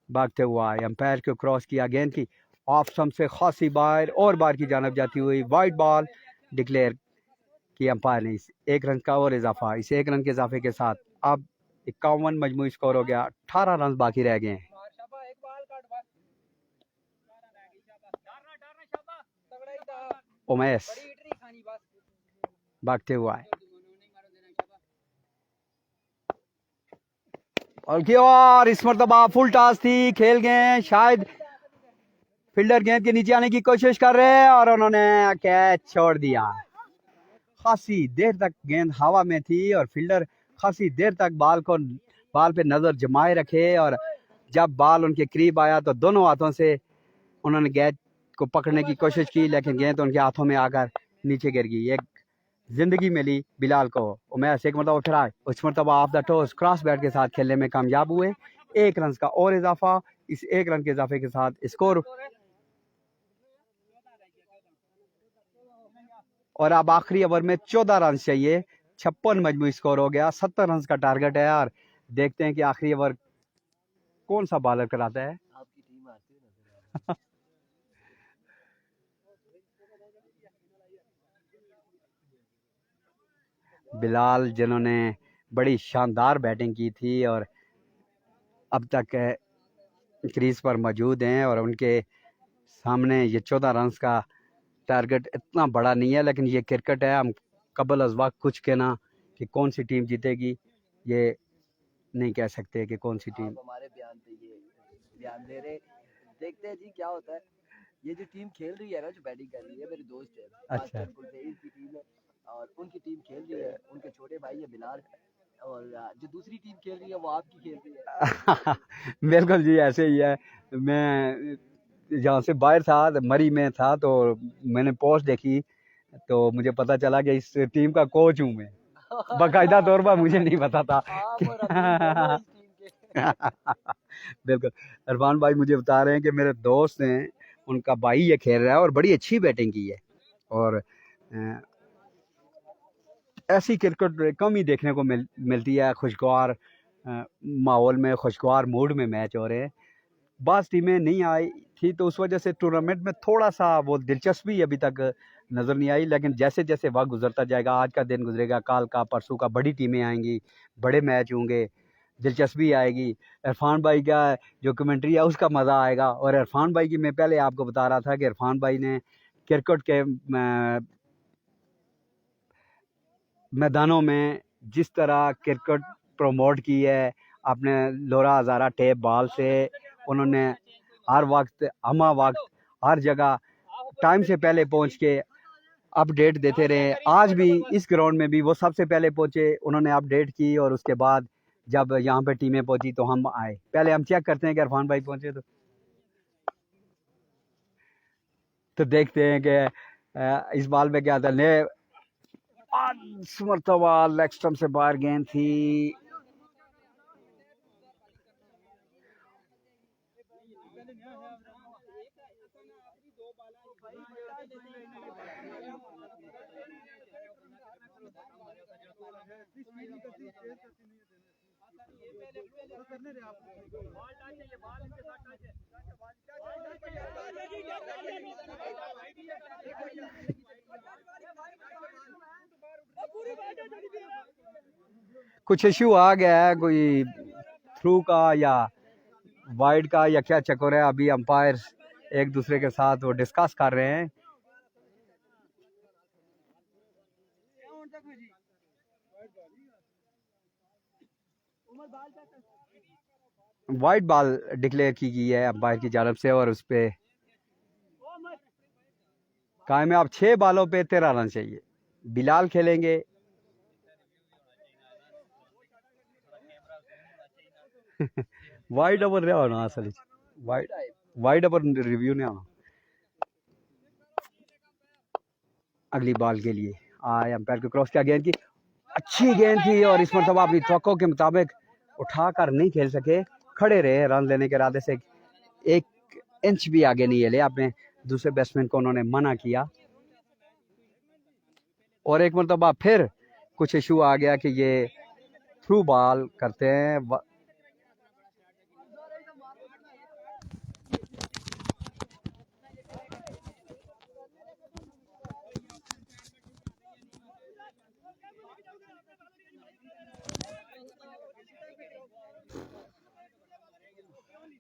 भागते हुआ एम्पायर को क्रॉस किया, गेंद की ऑफ स्टंप से खासी बाहर और बाहर की जानब जाती हुई वाइड बॉल डिक्लेयर की अंपायर ने। इस एक रन का और इजाफा, इस एक रन के इजाफे के साथ अब 51 मजमूई स्कोर हो गया, 18 रन बाकी रह गए हैं। उमैस भागते हुआ है और की और इस मरतबा फुल टॉस थी, खेल गए, शायद फील्डर गेंद के नीचे आने की कोशिश कर रहे हैं और उन्होंने कैच छोड़ दिया। खासी देर तक गेंद हवा में थी और फील्डर खासी देर तक बाल पे नजर जमाए रखे, और जब बॉल उनके करीब आया तो दोनों हाथों से उन्होंने गेंद को पकड़ने की कोशिश की, लेकिन गेंद उनके हाथों में आकर नीचे गिर गई। एक जिंदगी मिली बिलाल को। उमैस एक मरतबा फिर उस मरतबा of the toss cross bat के साथ खेलने में कामयाब हुए, एक रन का और इजाफा, इस एक रन के इजाफे के साथ स्कोर, और अब आखिरी ओवर में 14 रन चाहिए, 56 मजमूई स्कोर हो गया, 70 रन का टारगेट है। और देखते हैं कि आखिरी ओवर कौन सा बॉलर कराता है। आपकी टीम आती है बिलाल जिन्होंने बड़ी शानदार बैटिंग की थी और अब तक क्रीज पर मौजूद हैं, और उनके सामने ये 14 रन का टारगेट इतना बड़ा नहीं है, लेकिन ये क्रिकेट है, हम कबल अज वक्त कुछ कहना कि कौन सी टीम जीतेगी ये नहीं कह सकते कि कौन सी टीम। हमारे बयान पे ये बयान दे रहे, देखते हैं जी क्या होता है। ये जो टीम खेल रही है ना, जो बैटिंग कर रही है, मेरे दोस्त है, अच्छा। की टीम है और उनकी टीम खेल रही है, उनके छोटे भाई है बिलाल, और जो दूसरी टीम खेल रही है वो आपकी खेल रही है। बिल्कुल जी, ऐसे ही है। मैं जहाँ से बाहर था, मरी में था, तो मैंने पोस्ट देखी तो मुझे पता चला कि इस टीम का कोच हूँ मैं। बाकायदा तौर पर मुझे नहीं पता था बिल्कुल। इरफान भाई मुझे बता रहे हैं कि मेरे दोस्त हैं, उनका भाई ये खेल रहा है और बड़ी अच्छी बैटिंग की है, और ऐसी क्रिकेट कम ही देखने को मिलती है। खुशगवार माहौल में, खुशगवार मूड में मैच हो रहे हैं। बास टीमें नहीं आई थी तो उस वजह से टूर्नामेंट में थोड़ा सा वो दिलचस्पी अभी तक नज़र नहीं आई, लेकिन जैसे जैसे वक्त गुजरता जाएगा, आज का दिन गुजरेगा, कल का, परसों का, बड़ी टीमें आएंगी, बड़े मैच होंगे, दिलचस्पी आएगी। इरफान भाई का जो कमेंट्री है उसका मज़ा आएगा। और इरफान भाई की मैं पहले आपको बता रहा था कि इरफान भाई ने क्रिकेट के मैदानों में जिस तरह क्रिकेट प्रमोट की है, अपने लोरा हज़ारा टेप बॉल से उन्होंने हर वक्त, हमा वक्त, हर जगह टाइम से पहले पहुंच के अपडेट देते रहे। आज भी इस ग्राउंड में भी वो सबसे पहले पहुंचे, उन्होंने अपडेट की, और उसके बाद जब यहाँ पे टीमें पहुंची तो हम आए। पहले हम चेक करते हैं कि इरफान भाई पहुंचे तो देखते हैं कि इस बॉल में क्या था। ने मरतबा लेग स्टंप से बाहर गेंद थी, कुछ इश्यू आ गया है, कोई थ्रू का या वाइड का या क्या चक्कर है। अभी अंपायर एक दूसरे के साथ वो डिस्कस कर रहे हैं। वाइट बॉल डिक्लेयर की गई है अंपायर की जानब से, और उस पे कामयाब 6 बॉलों पे 13 रन चाहिए। बिलाल खेलेंगे वाइड ओवर रहा होना, असल वाइड ओवर रिव्यू नहीं आना। अगली बॉल के लिए आए, अंपायर को क्रॉस किया, गेंद की अच्छी गेंद थी और इस मरतबा अपनी तवक्को के मुताबिक उठाकर नहीं खेल सके, खड़े रहे रन लेने के इरादे से, 1 इंच भी आगे नहीं ले अपने दूसरे बैट्समैन को उन्होंने मना किया। और एक मरतबा फिर कुछ इशू आ गया कि ये थ्रू बॉल करते हैं।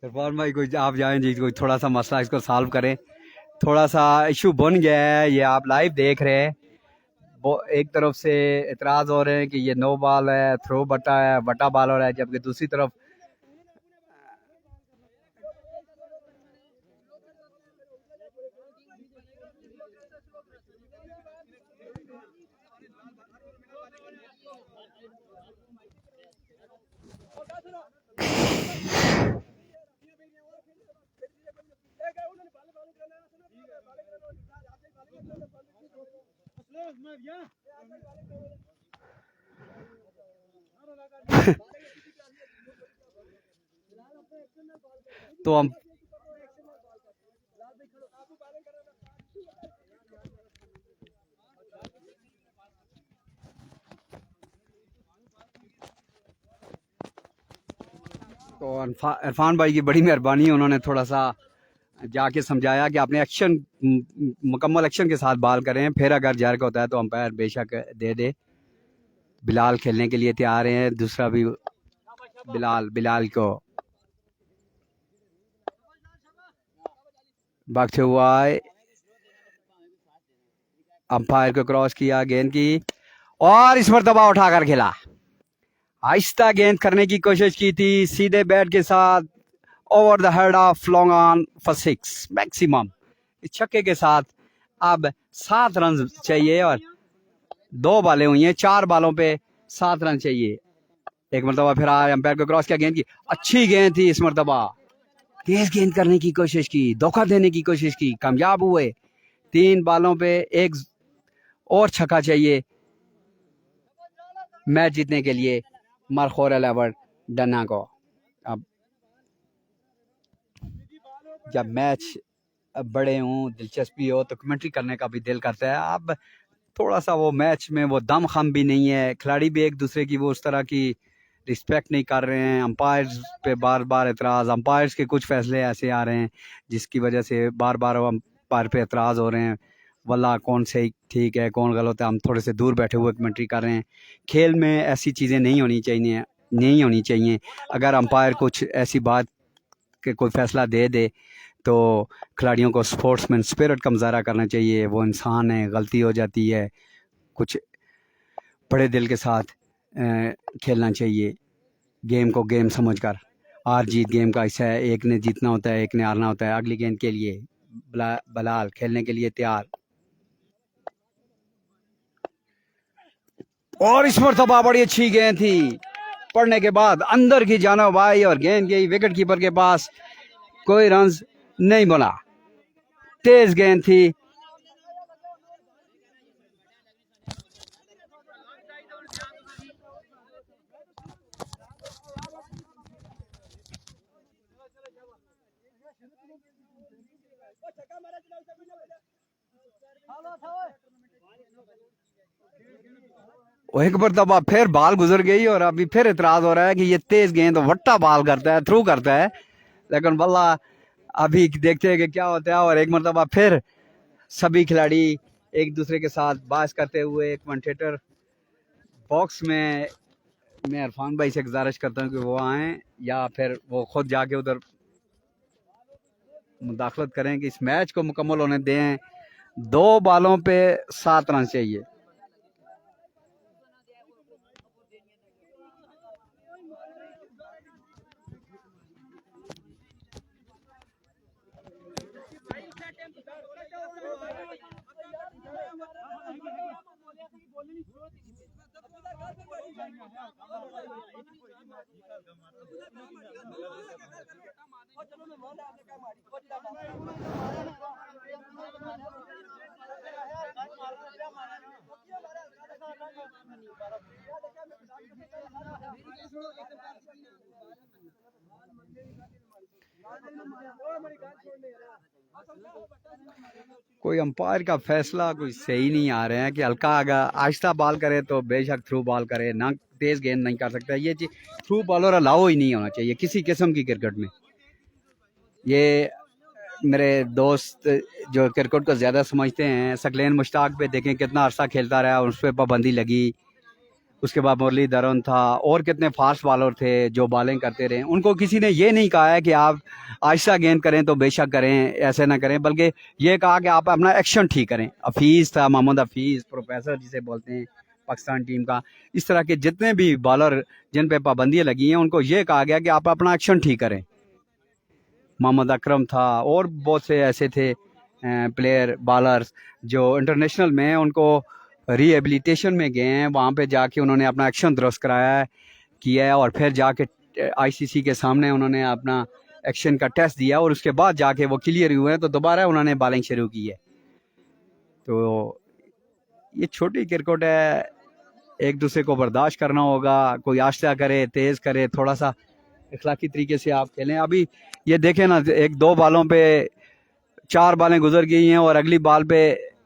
इरफान भाई कोई आप जाएं जी, कोई थोड़ा सा मसला इसको सॉल्व करें, थोड़ा सा इशू बन गया है, ये आप लाइव देख रहे हैं। वो एक तरफ से इतराज हो रहे हैं कि ये नो बॉल है, थ्रो बटा है, बटा बॉल हो रहा है, जबकि दूसरी तरफ तो हम तो इरफान भाई की बड़ी मेहरबानी, उन्होंने थोड़ा सा जाके समझाया कि आपने एक्शन मुकम्मल एक्शन के साथ बॉल करें, फिर अगर जार का होता है तो अंपायर बेशक दे दे। बिलाल खेलने के लिए तैयार हैं, दूसरा भी बिलाल को भागते हुआ अंपायर को क्रॉस किया, गेंद की और इस मरतबा उठाकर खेला। आहिस्ता गेंद करने की कोशिश की थी, सीधे बैट के साथ over the head of long on for 6 maximum. इस छक्के के साथ अब 7 रन चाहिए और 2 बालें हुई हैं, 4 बालों पे 7 रन चाहिए। एक मरतबा फिर आए, अंपायर को क्रॉस किया, गेंद की अच्छी गेंद थी, इस मरतबा तेज गेंद करने की कोशिश की, धोखा देने की कोशिश की, कामयाब हुए। 3 बालों पे 1 और छक्का चाहिए मैच जीतने के लिए मरखोर एलेवर डन्ना को। अब जब मैच बड़े हों, दिलचस्पी हो, तो कमेंट्री करने का भी दिल करता है। अब थोड़ा सा वो मैच में वो दम खम भी नहीं है, खिलाड़ी भी एक दूसरे की वो उस तरह की रिस्पेक्ट नहीं कर रहे हैं, अंपायर्स पे बार बार एतराज़, अंपायर्स के कुछ फैसले ऐसे आ रहे हैं जिसकी वजह से बार बार अंपायर पे एतराज़ हो रहे हैं। वल्ला कौन सही ठीक है कौन गलत है, हम थोड़े से दूर बैठे हुए कमेंट्री कर रहे हैं। खेल में ऐसी चीज़ें नहीं होनी चाहिए। अगर अंपायर कुछ ऐसी बात के कोई फैसला दे दे तो खिलाड़ियों को स्पोर्ट्समैन स्पिरिट का मुजाहरा करना चाहिए। वो इंसान है, गलती हो जाती है, कुछ बड़े दिल के साथ खेलना चाहिए, गेम को गेम समझकर। हार जीत गेम का हिस्सा है, एक ने जीतना होता है, एक ने हारना होता है। अगली गेंद के लिए बलाल खेलने के लिए तैयार, और इस मरतबा बड़ी अच्छी गेंद थी, पड़ने के बाद अंदर की जाना भाई, और गेंद गई विकेट कीपर के पास, कोई रन नहीं बना। तेज गेंद थी, एक मरतबा फिर बाल गुजर गई और अभी फिर इतराज हो रहा है कि ये तेज गेंद वट्टा बाल करता है, थ्रू करता है। लेकिन वल्ला अभी देखते हैं कि क्या होता है। और एक मरतबा फिर सभी खिलाड़ी एक दूसरे के साथ बात करते हुए कमेंटेटर बॉक्स में, मैं इरफान भाई से गुजारिश करता हूँ कि वो आएँ या फिर वो खुद जाके उधर मुदाखलत करें कि इस मैच को मुकम्मल होने दें। 2 बालों पे 7 रन चाहिए। कोई अंपायर का फैसला कोई सही नहीं आ रहे हैं कि हल्का अगर आहिस्ता बॉल करे तो बेशक थ्रू बॉल करे ना, तेज गेंद नहीं कर सकता। ये चीज थ्रू बॉलर अलाउ ही नहीं होना चाहिए किसी किस्म की क्रिकेट में। ये मेरे दोस्त जो क्रिकेट को ज़्यादा समझते हैं, सकलेन मुश्ताक पे देखें कितना अरसा खेलता रहा, उस पर पाबंदी लगी। उसके बाद मुरलीधरन था और कितने फास्ट बॉलर थे जो बॉलिंग करते रहे। उनको किसी ने ये नहीं कहा है कि आप आहिस्ता गेंद करें तो बेशक करें, ऐसे ना करें, बल्कि ये कहा कि आप अपना एक्शन ठीक करें। हफीज़ था, मोहम्मद हफीज़, प्रोफेसर जिसे बोलते हैं पाकिस्तान टीम का, इस तरह के जितने भी बॉलर जिन पे पाबंदियाँ लगी हैं उनको ये कहा गया कि आप अपना एक्शन ठीक करें। मोहम्मद अकरम था और बहुत से ऐसे थे प्लेयर बॉलर्स जो इंटरनेशनल में उनको रिहेबिलिटेशन में गए हैं, वहाँ पे जाके उन्होंने अपना एक्शन दुरुस्त कराया है, किया है, और फिर जाके आईसीसी के सामने उन्होंने अपना एक्शन का टेस्ट दिया और उसके बाद जाके वो क्लियर हुए हैं तो दोबारा उन्होंने बॉलिंग शुरू की है। तो ये छोटी क्रिकेट है, एक दूसरे को बर्दाश्त करना होगा, कोई आस्था करे, तेज़ करे, थोड़ा सा इखलाकी तरीके से आप खेलें। अभी ये देखें ना, एक दो बालों पे 4 बालें गुजर गई हैं और अगली बाल पे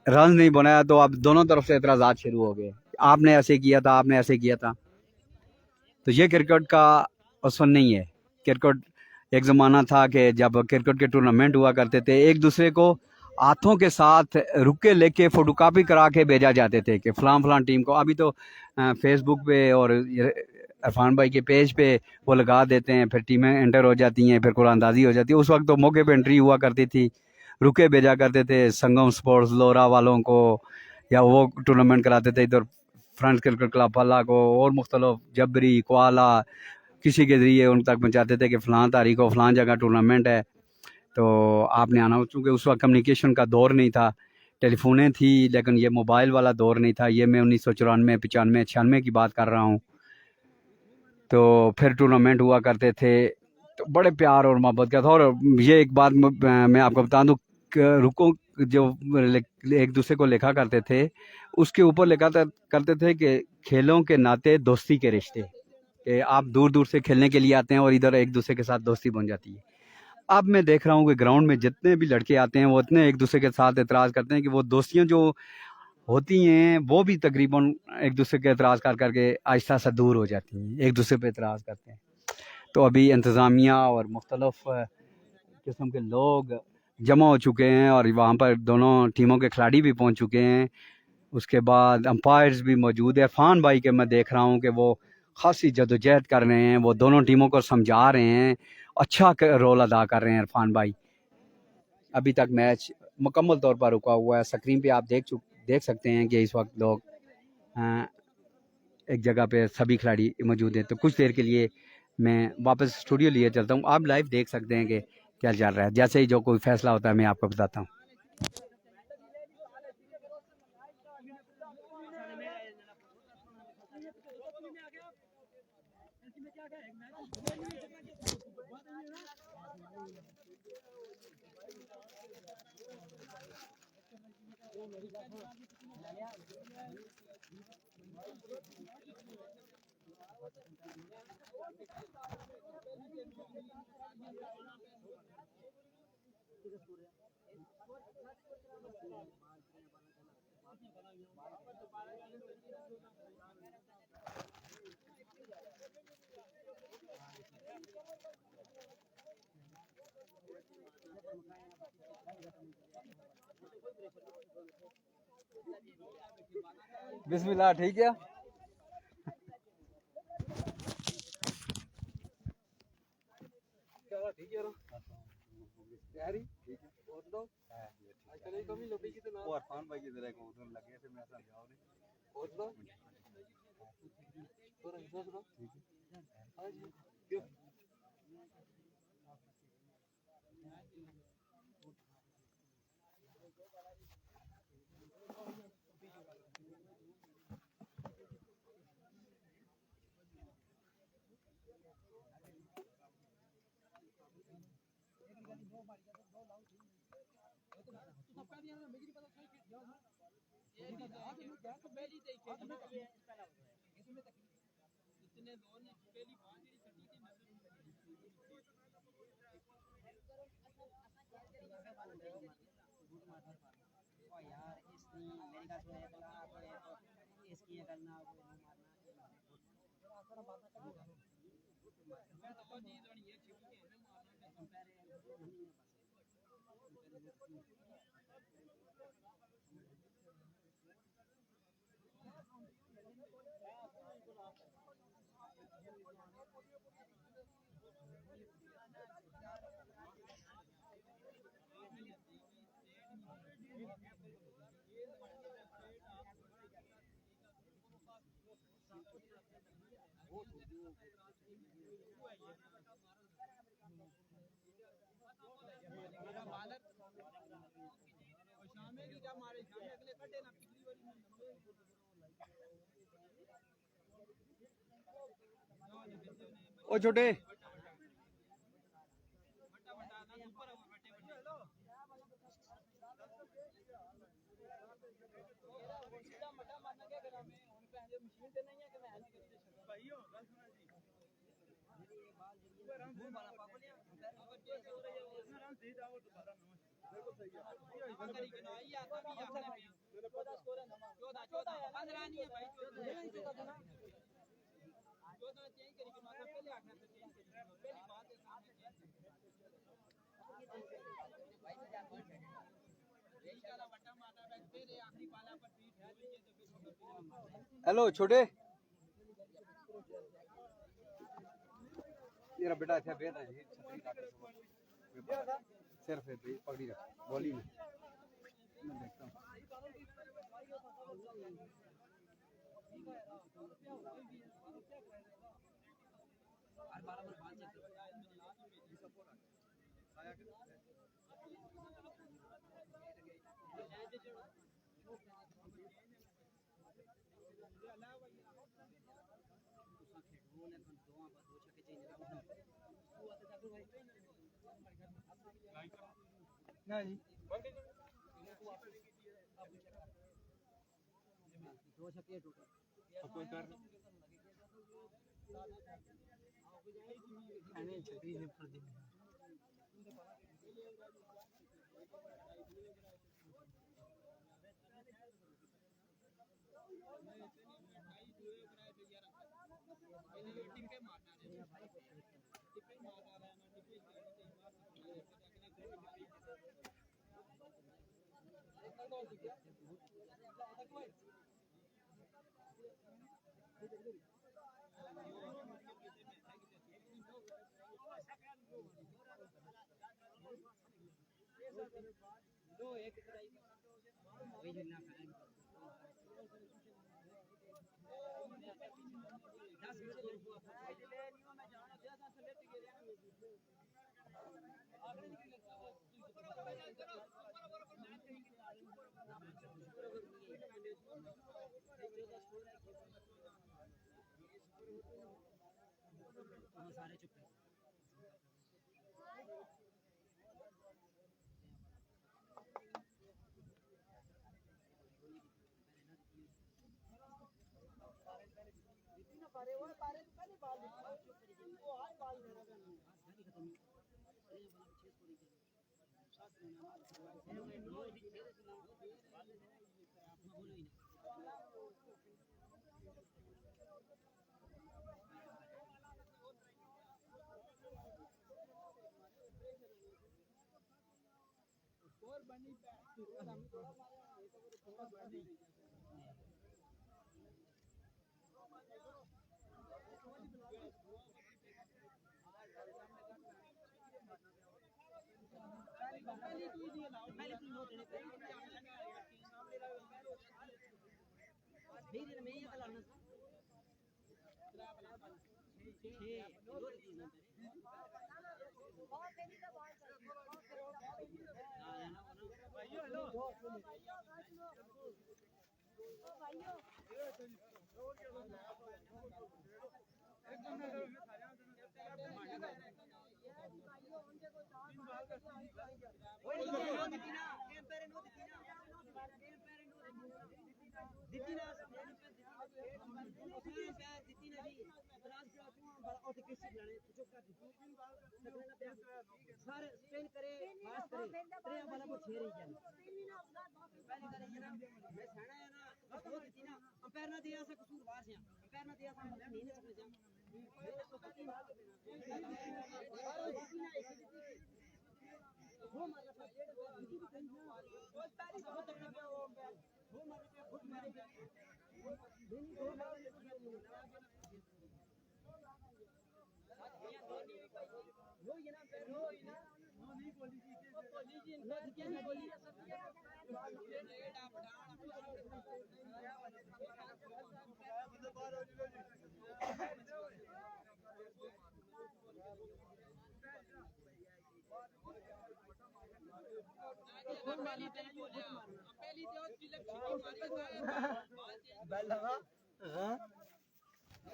रन नहीं बनाया तो अब दोनों तरफ से एतराज़ात शुरू हो गए, आपने ऐसे किया था, आपने ऐसे किया था। तो ये क्रिकेट का असल नहीं है। क्रिकेट एक ज़माना था कि जब क्रिकेट के टूर्नामेंट हुआ करते थे, एक दूसरे को हाथों के साथ रुके लेके फोटोकॉपी करा के भेजा जाते थे कि फ़लाँ फ़लाँ टीम को। अभी तो फेसबुक पे और इरफान भाई के पेज पे वो लगा देते हैं, फिर टीमें एंटर हो जाती हैं, फिर कुरानंदाजी हो जाती है। उस वक्त तो मौके पे एंट्री हुआ करती थी, रुके भेजा करते थे संगम स्पोर्ट्स लोरा वालों को, या वो टूर्नामेंट कराते थे इधर फ्रंट क्रिकेट क्लब फला को, और मुख्तलिफ जबरी कोआला किसी के ज़रिए उन तक पहुँचाते थे कि फ़लाँ तारीख को फ़लाँ जगह टूर्नामेंट है तो आपने आना हो। चूँकि उस वक्त कम्युनिकेशन का दौर नहीं था, टेलीफोनें थी लेकिन ये मोबाइल वाला दौर नहीं था। ये मैं 1994, 95, 96 की बात कर रहा हूँ। तो फिर टूर्नामेंट हुआ करते थे तो बड़े प्यार और मोहब्बत का था। और ये एक बात मैं आपको बता दूँ, रुको जो एक दूसरे को लिखा करते थे उसके ऊपर लिखा करते थे कि खेलों के नाते दोस्ती के रिश्ते, कि आप दूर दूर से खेलने के लिए आते हैं और इधर एक दूसरे के साथ दोस्ती बन जाती है। अब मैं देख रहा हूँ कि ग्राउंड में जितने भी लड़के आते हैं वो इतने एक दूसरे के साथ एतराज़ करते हैं कि वो दोस्तियाँ जो होती हैं वो भी तकरीबन एक दूसरे के एतराज़ कर करके आहिस्ता सा दूर हो जाती हैं, एक दूसरे पे एतराज़ करते हैं। तो अभी इंतज़ामिया और मुख्तलिफ किस्म के लोग जमा हो चुके हैं और वहाँ पर दोनों टीमों के खिलाड़ी भी पहुँच चुके हैं। उसके बाद अंपायर्स भी मौजूद है। इरफान भाई के मैं देख रहा हूँ कि वो खासी जदोजहद कर रहे हैं, वो दोनों टीमों को समझा रहे हैं, अच्छा रोल अदा कर रहे हैं इरफान भाई। अभी तक मैच मुकम्मल तौर पर रुका हुआ है। स्क्रीन पे आप देख सकते हैं कि इस वक्त लोग एक जगह पे सभी खिलाड़ी मौजूद हैं। तो कुछ देर के लिए मैं वापस स्टूडियो लिए चलता हूँ, आप लाइव देख सकते हैं कि क्या चल रहा है। जैसे ही जो कोई फैसला होता है मैं आपको बताता हूँ। बिस्मिल्लाह, ठीक है। ओ छोटे हेलो छोटे मेरा बेटा अच्छा बेहद है जी छतरी काटे सिर्फ पकड़ी रख गोली में मैं देखता हूँ ना जी दो छक्के टोटल कोई कर हमें छतरी ने कर दी सारे चुप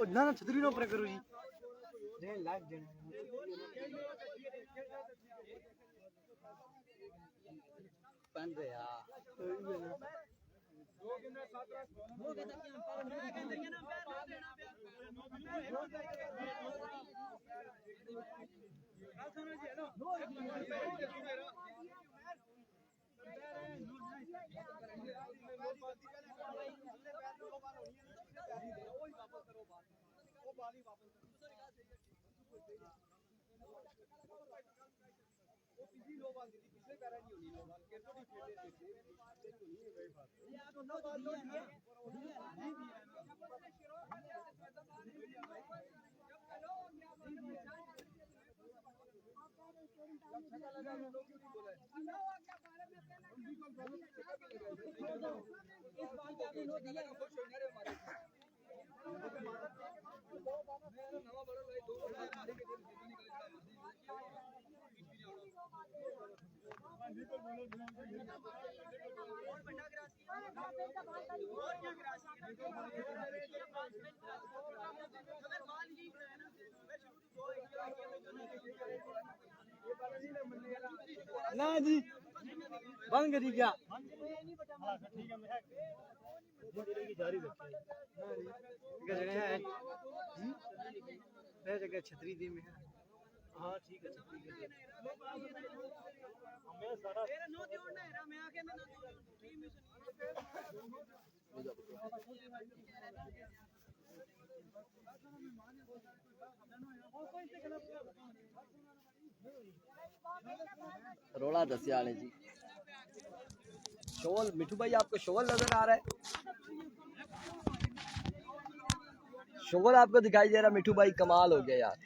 ना ना छतरी ना ऊपर करो जी दे लाग देना बंद है यार ना जी बंद करी क्या जारी रखे जगह छतरी दी में हाँ ठीक है रोला दसियाले जी शोल मिठू भाई आपको शोल नजर आ रहा है शोल आपको दिखाई दे रहा मिठू भाई कमाल हो गया यार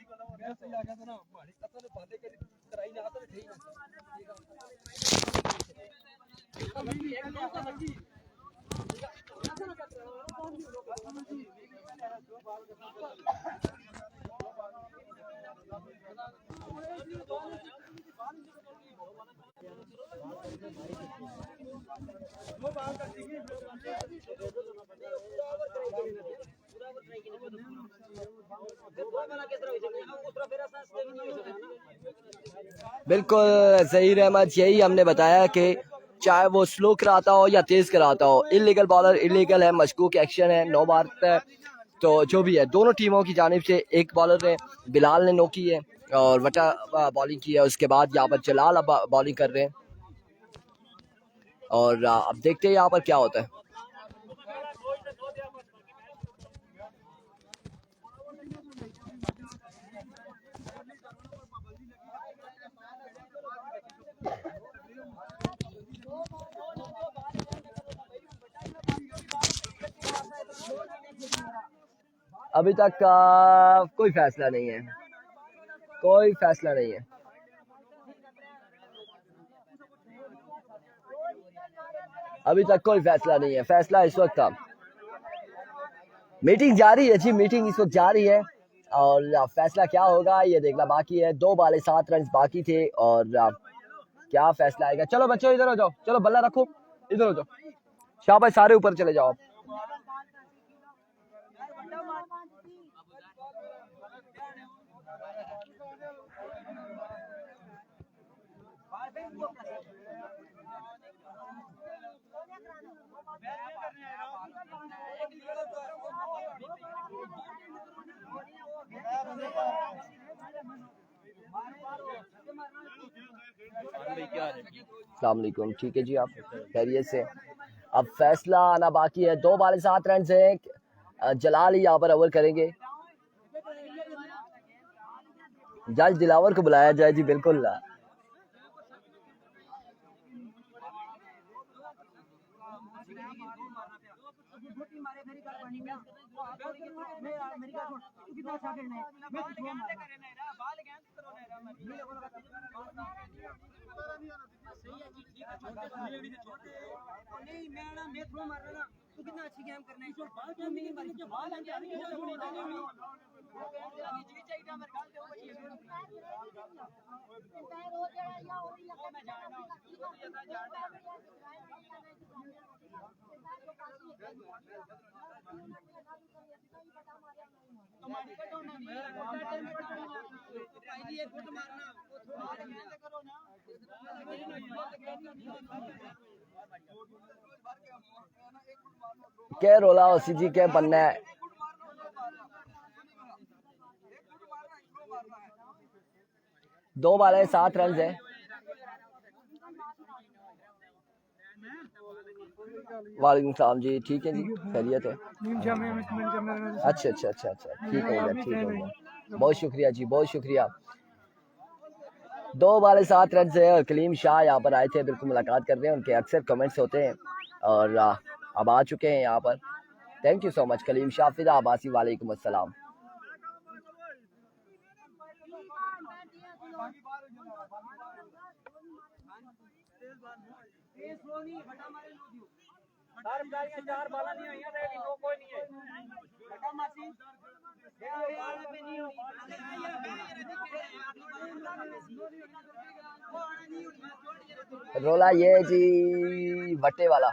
बिल्कुल सही रहमत यही हमने बताया कि चाहे वो स्लो कराता हो या तेज कराता हो इलीगल बॉलर इलीगल है मशकूक एक्शन है नो मारता है तो जो भी है दोनों टीमों की जानिब से एक बॉलर ने बिलाल ने नो की है और वटा बॉलिंग की है उसके बाद यहाँ पर जलाल अब बॉलिंग कर रहे हैं और अब देखते हैं यहाँ पर क्या होता है अभी तक कोई फैसला नहीं है कोई फैसला नहीं है अभी तक कोई फैसला नहीं है फैसला इस वक्त था मीटिंग जारी है जी मीटिंग इस वक्त जारी है और फैसला क्या होगा ये देखना बाकी है 2 बाले 7 रन बाकी थे और क्या फैसला आएगा चलो बच्चों इधर हो जाओ चलो बल्ला रखो इधर हो जाओ शाबाश सारे ऊपर चले जाओ अस्सलाम वालेकुम, ठीक है जी, आप खैरियत से। अब फैसला आना बाकी है, 2 बाले 7 रन से जलाल ही यहाँ पर ओवर करेंगे। जज दिलावर को बुलाया जाए जी, बिल्कुल। क्या रोला ओसी जी, क्या बनना है? दो बाले 7 रन है। वालेकुम सलाम जी, ठीक है जी, खैरियत है। अच्छा, ठीक हो गया, ठीक हो गया, बहुत शुक्रिया जी, बहुत शुक्रिया। 2 बाले 7 रन से और कलीम शाह यहाँ पर आए थे, बिल्कुल मुलाकात कर रहे हैं, उनके अक्सर कमेंट्स होते हैं और अब आ चुके हैं यहाँ पर। Thank you so much Kaleem Shah, Fida Abbasi, वालेकुम अस्सलाम। रोला ये जी वट्टे वाला।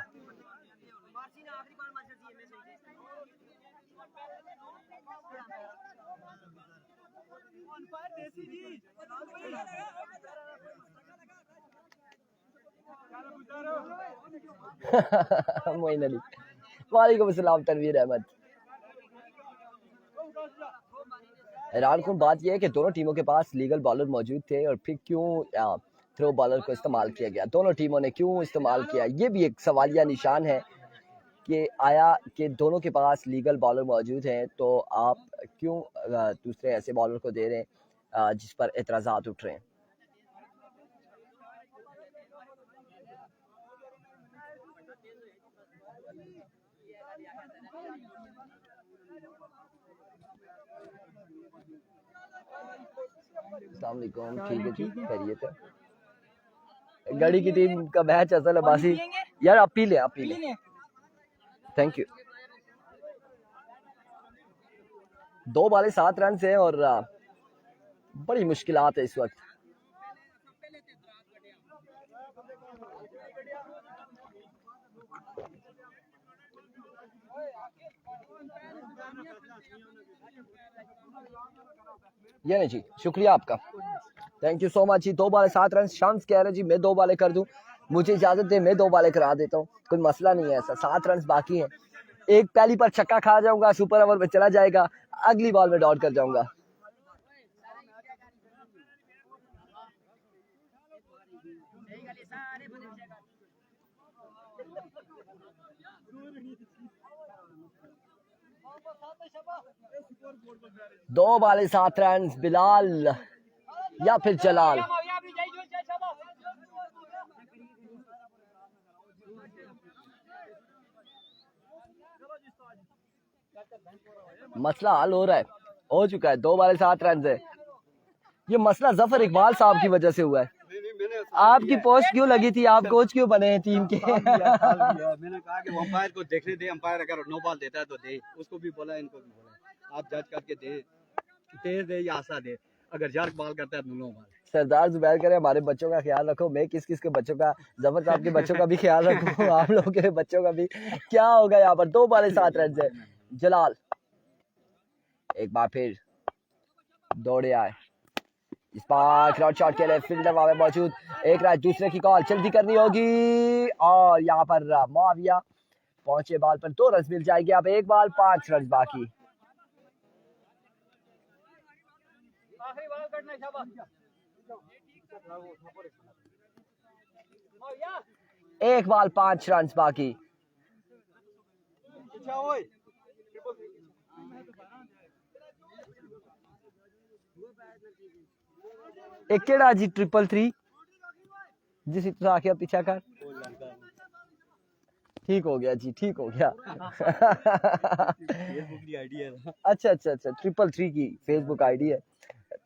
मोइन अली, वालेकुम अस्सलाम तनवीर अहमद। हैरान कुन बात यह है कि दोनों टीमों के पास लीगल बॉलर मौजूद थे और फिर क्यों थ्रो बॉलर को इस्तेमाल किया गया, दोनों टीमों ने क्यों इस्तेमाल किया, ये भी एक सवालिया निशान है कि आया कि दोनों के पास लीगल बॉलर मौजूद हैं तो आप क्यों दूसरे ऐसे बॉलर को दे रहे हैं जिस पर एतराज़ात उठ रहे हैं। अस्सलाम वालेकुम, ठीक है जी, खैरियत है। गढ़ी की टीम का मैच असल अब्बासी यार, आप पी ले। Thank you. 2 बाले 7 रन से और बड़ी मुश्किलात है इस वक्त। ये नहीं जी, शुक्रिया आपका, थैंक यू सो मच जी। 2 बाले 7 रन। शम्स कह रहे जी मैं 2 बाले कर दूं, मुझे इजाजत दे, मैं 2 बाले करा देता हूँ, कोई मसला नहीं है ऐसा। 7 रन बाकी हैं, एक पहली पर छक्का खा जाऊंगा, सुपर ओवर में चला जाएगा, अगली बॉल में डॉट कर जाऊंगा। दो बाले 7 रन, बिलाल या फिर जलाल। मसला हल हो रहा है, हो चुका है। 2 बाले 7 रन है। ये मसला जफर इकबाल साहब की वजह से हुआ है। आपकी पोस्ट क्यों लगी थी, आप कोच क्यों बने हैं टीम के? मैंने कहा कि अंपायर को देखने दे, अंपायर अगर नो बॉल देता है तो दे, उसको भी बोला, इनको भी बोला, आप जज करके दे, तेज दे या आसा दे, अगर जार्क बॉल करता है तो नो बॉल। सरदार जुबैर करे हमारे बच्चों का ख्याल रखो, मैं किस किस के बच्चों का, जफर साहब के बच्चों का भी ख्याल रखो, आप लोगों के बच्चों का भी। क्या होगा यहाँ पर? 2 बाले 7 रन है। जलाल एक बार फिर दौड़े आए, इस बार क्राउड शॉट के लिए फील्डर वहां पे मौजूद, एक राइट, दूसरे की कॉल जल्दी करनी होगी और यहाँ पर मुआविया पहुंचे बॉल पर, 2 रन मिल जाएगी। अब एक बॉल 5 रन बाकी। एक बॉल 5 रन बाकी। अच्छा ओए एक केड़ा जी 333 जिसी तुसा आखिया पीछा कर। ठीक हो गया जी, ठीक हो गया। फेसबुक की आईडी है अच्छा अच्छा अच्छा 333 की फेसबुक आईडी है।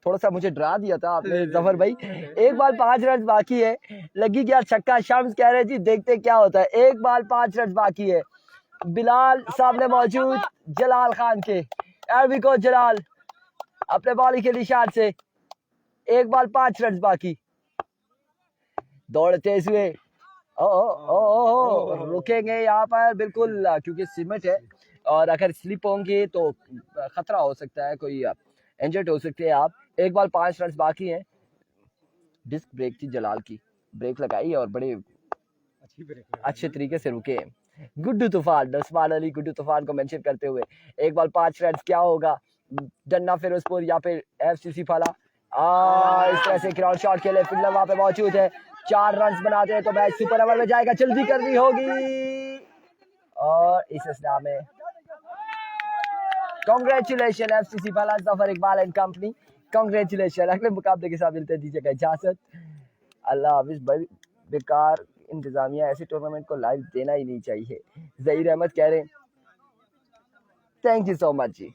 थोड़ा सा मुझे डरा दिया था आपने जफर भाई। एक बॉल 5 रन बाकी है, लगी गया छक्का। शम्स कह रहे जी देखते क्या होता है। एक बॉल 5 रन बाकी है। बिलाल सामने मौजूद जलाल खान के। एरविको जलाल अपने बॉलिंग के निशान से। एक बॉल 5 रन बाकी। दौड़ तेज हुए। ओ ओ ओ रुकेंगे यहाँ पर बिल्कुल, क्योंकि सीमेंट है और अगर स्लिप होंगे तो खतरा हो सकता है, कोई इंजर्ड हो सकते हैं आप। एक बॉल 5 रन बाकी हैं। डिस्क ब्रेक थी जलाल की, ब्रेक लगाई और बड़े अच्छे तरीके से रुके हैं। गुड्डू तूफान, उस्मान अली गुड्डू तूफान को मेंशन करते हुए। एक बॉल 5 रन, क्या होगा? डन्ना फिरोजपुर या फिर एफसीसी फाला। इस तरह से ग्राउंड शॉट के लिए फील्डर वहां पे मौजूद है। 4 रन बनाते हैं तो मैच सुपर ओवर में जाएगा। जल्दी करनी होगी और इस असना में कांग्रेचुलेशन एफसीसी फाला, Zafar Iqbal and company, congratulation. अगले मुकाबले के साथ मिलते दीजिएगा इजाजत। अल्लाह हाफिज। बड़ी बेकार इंतजामिया, ऐसे टूर्नामेंट को लाइव देना ही नहीं चाहिए। जहीर अहमद कह रहे हैं thank you so much ji.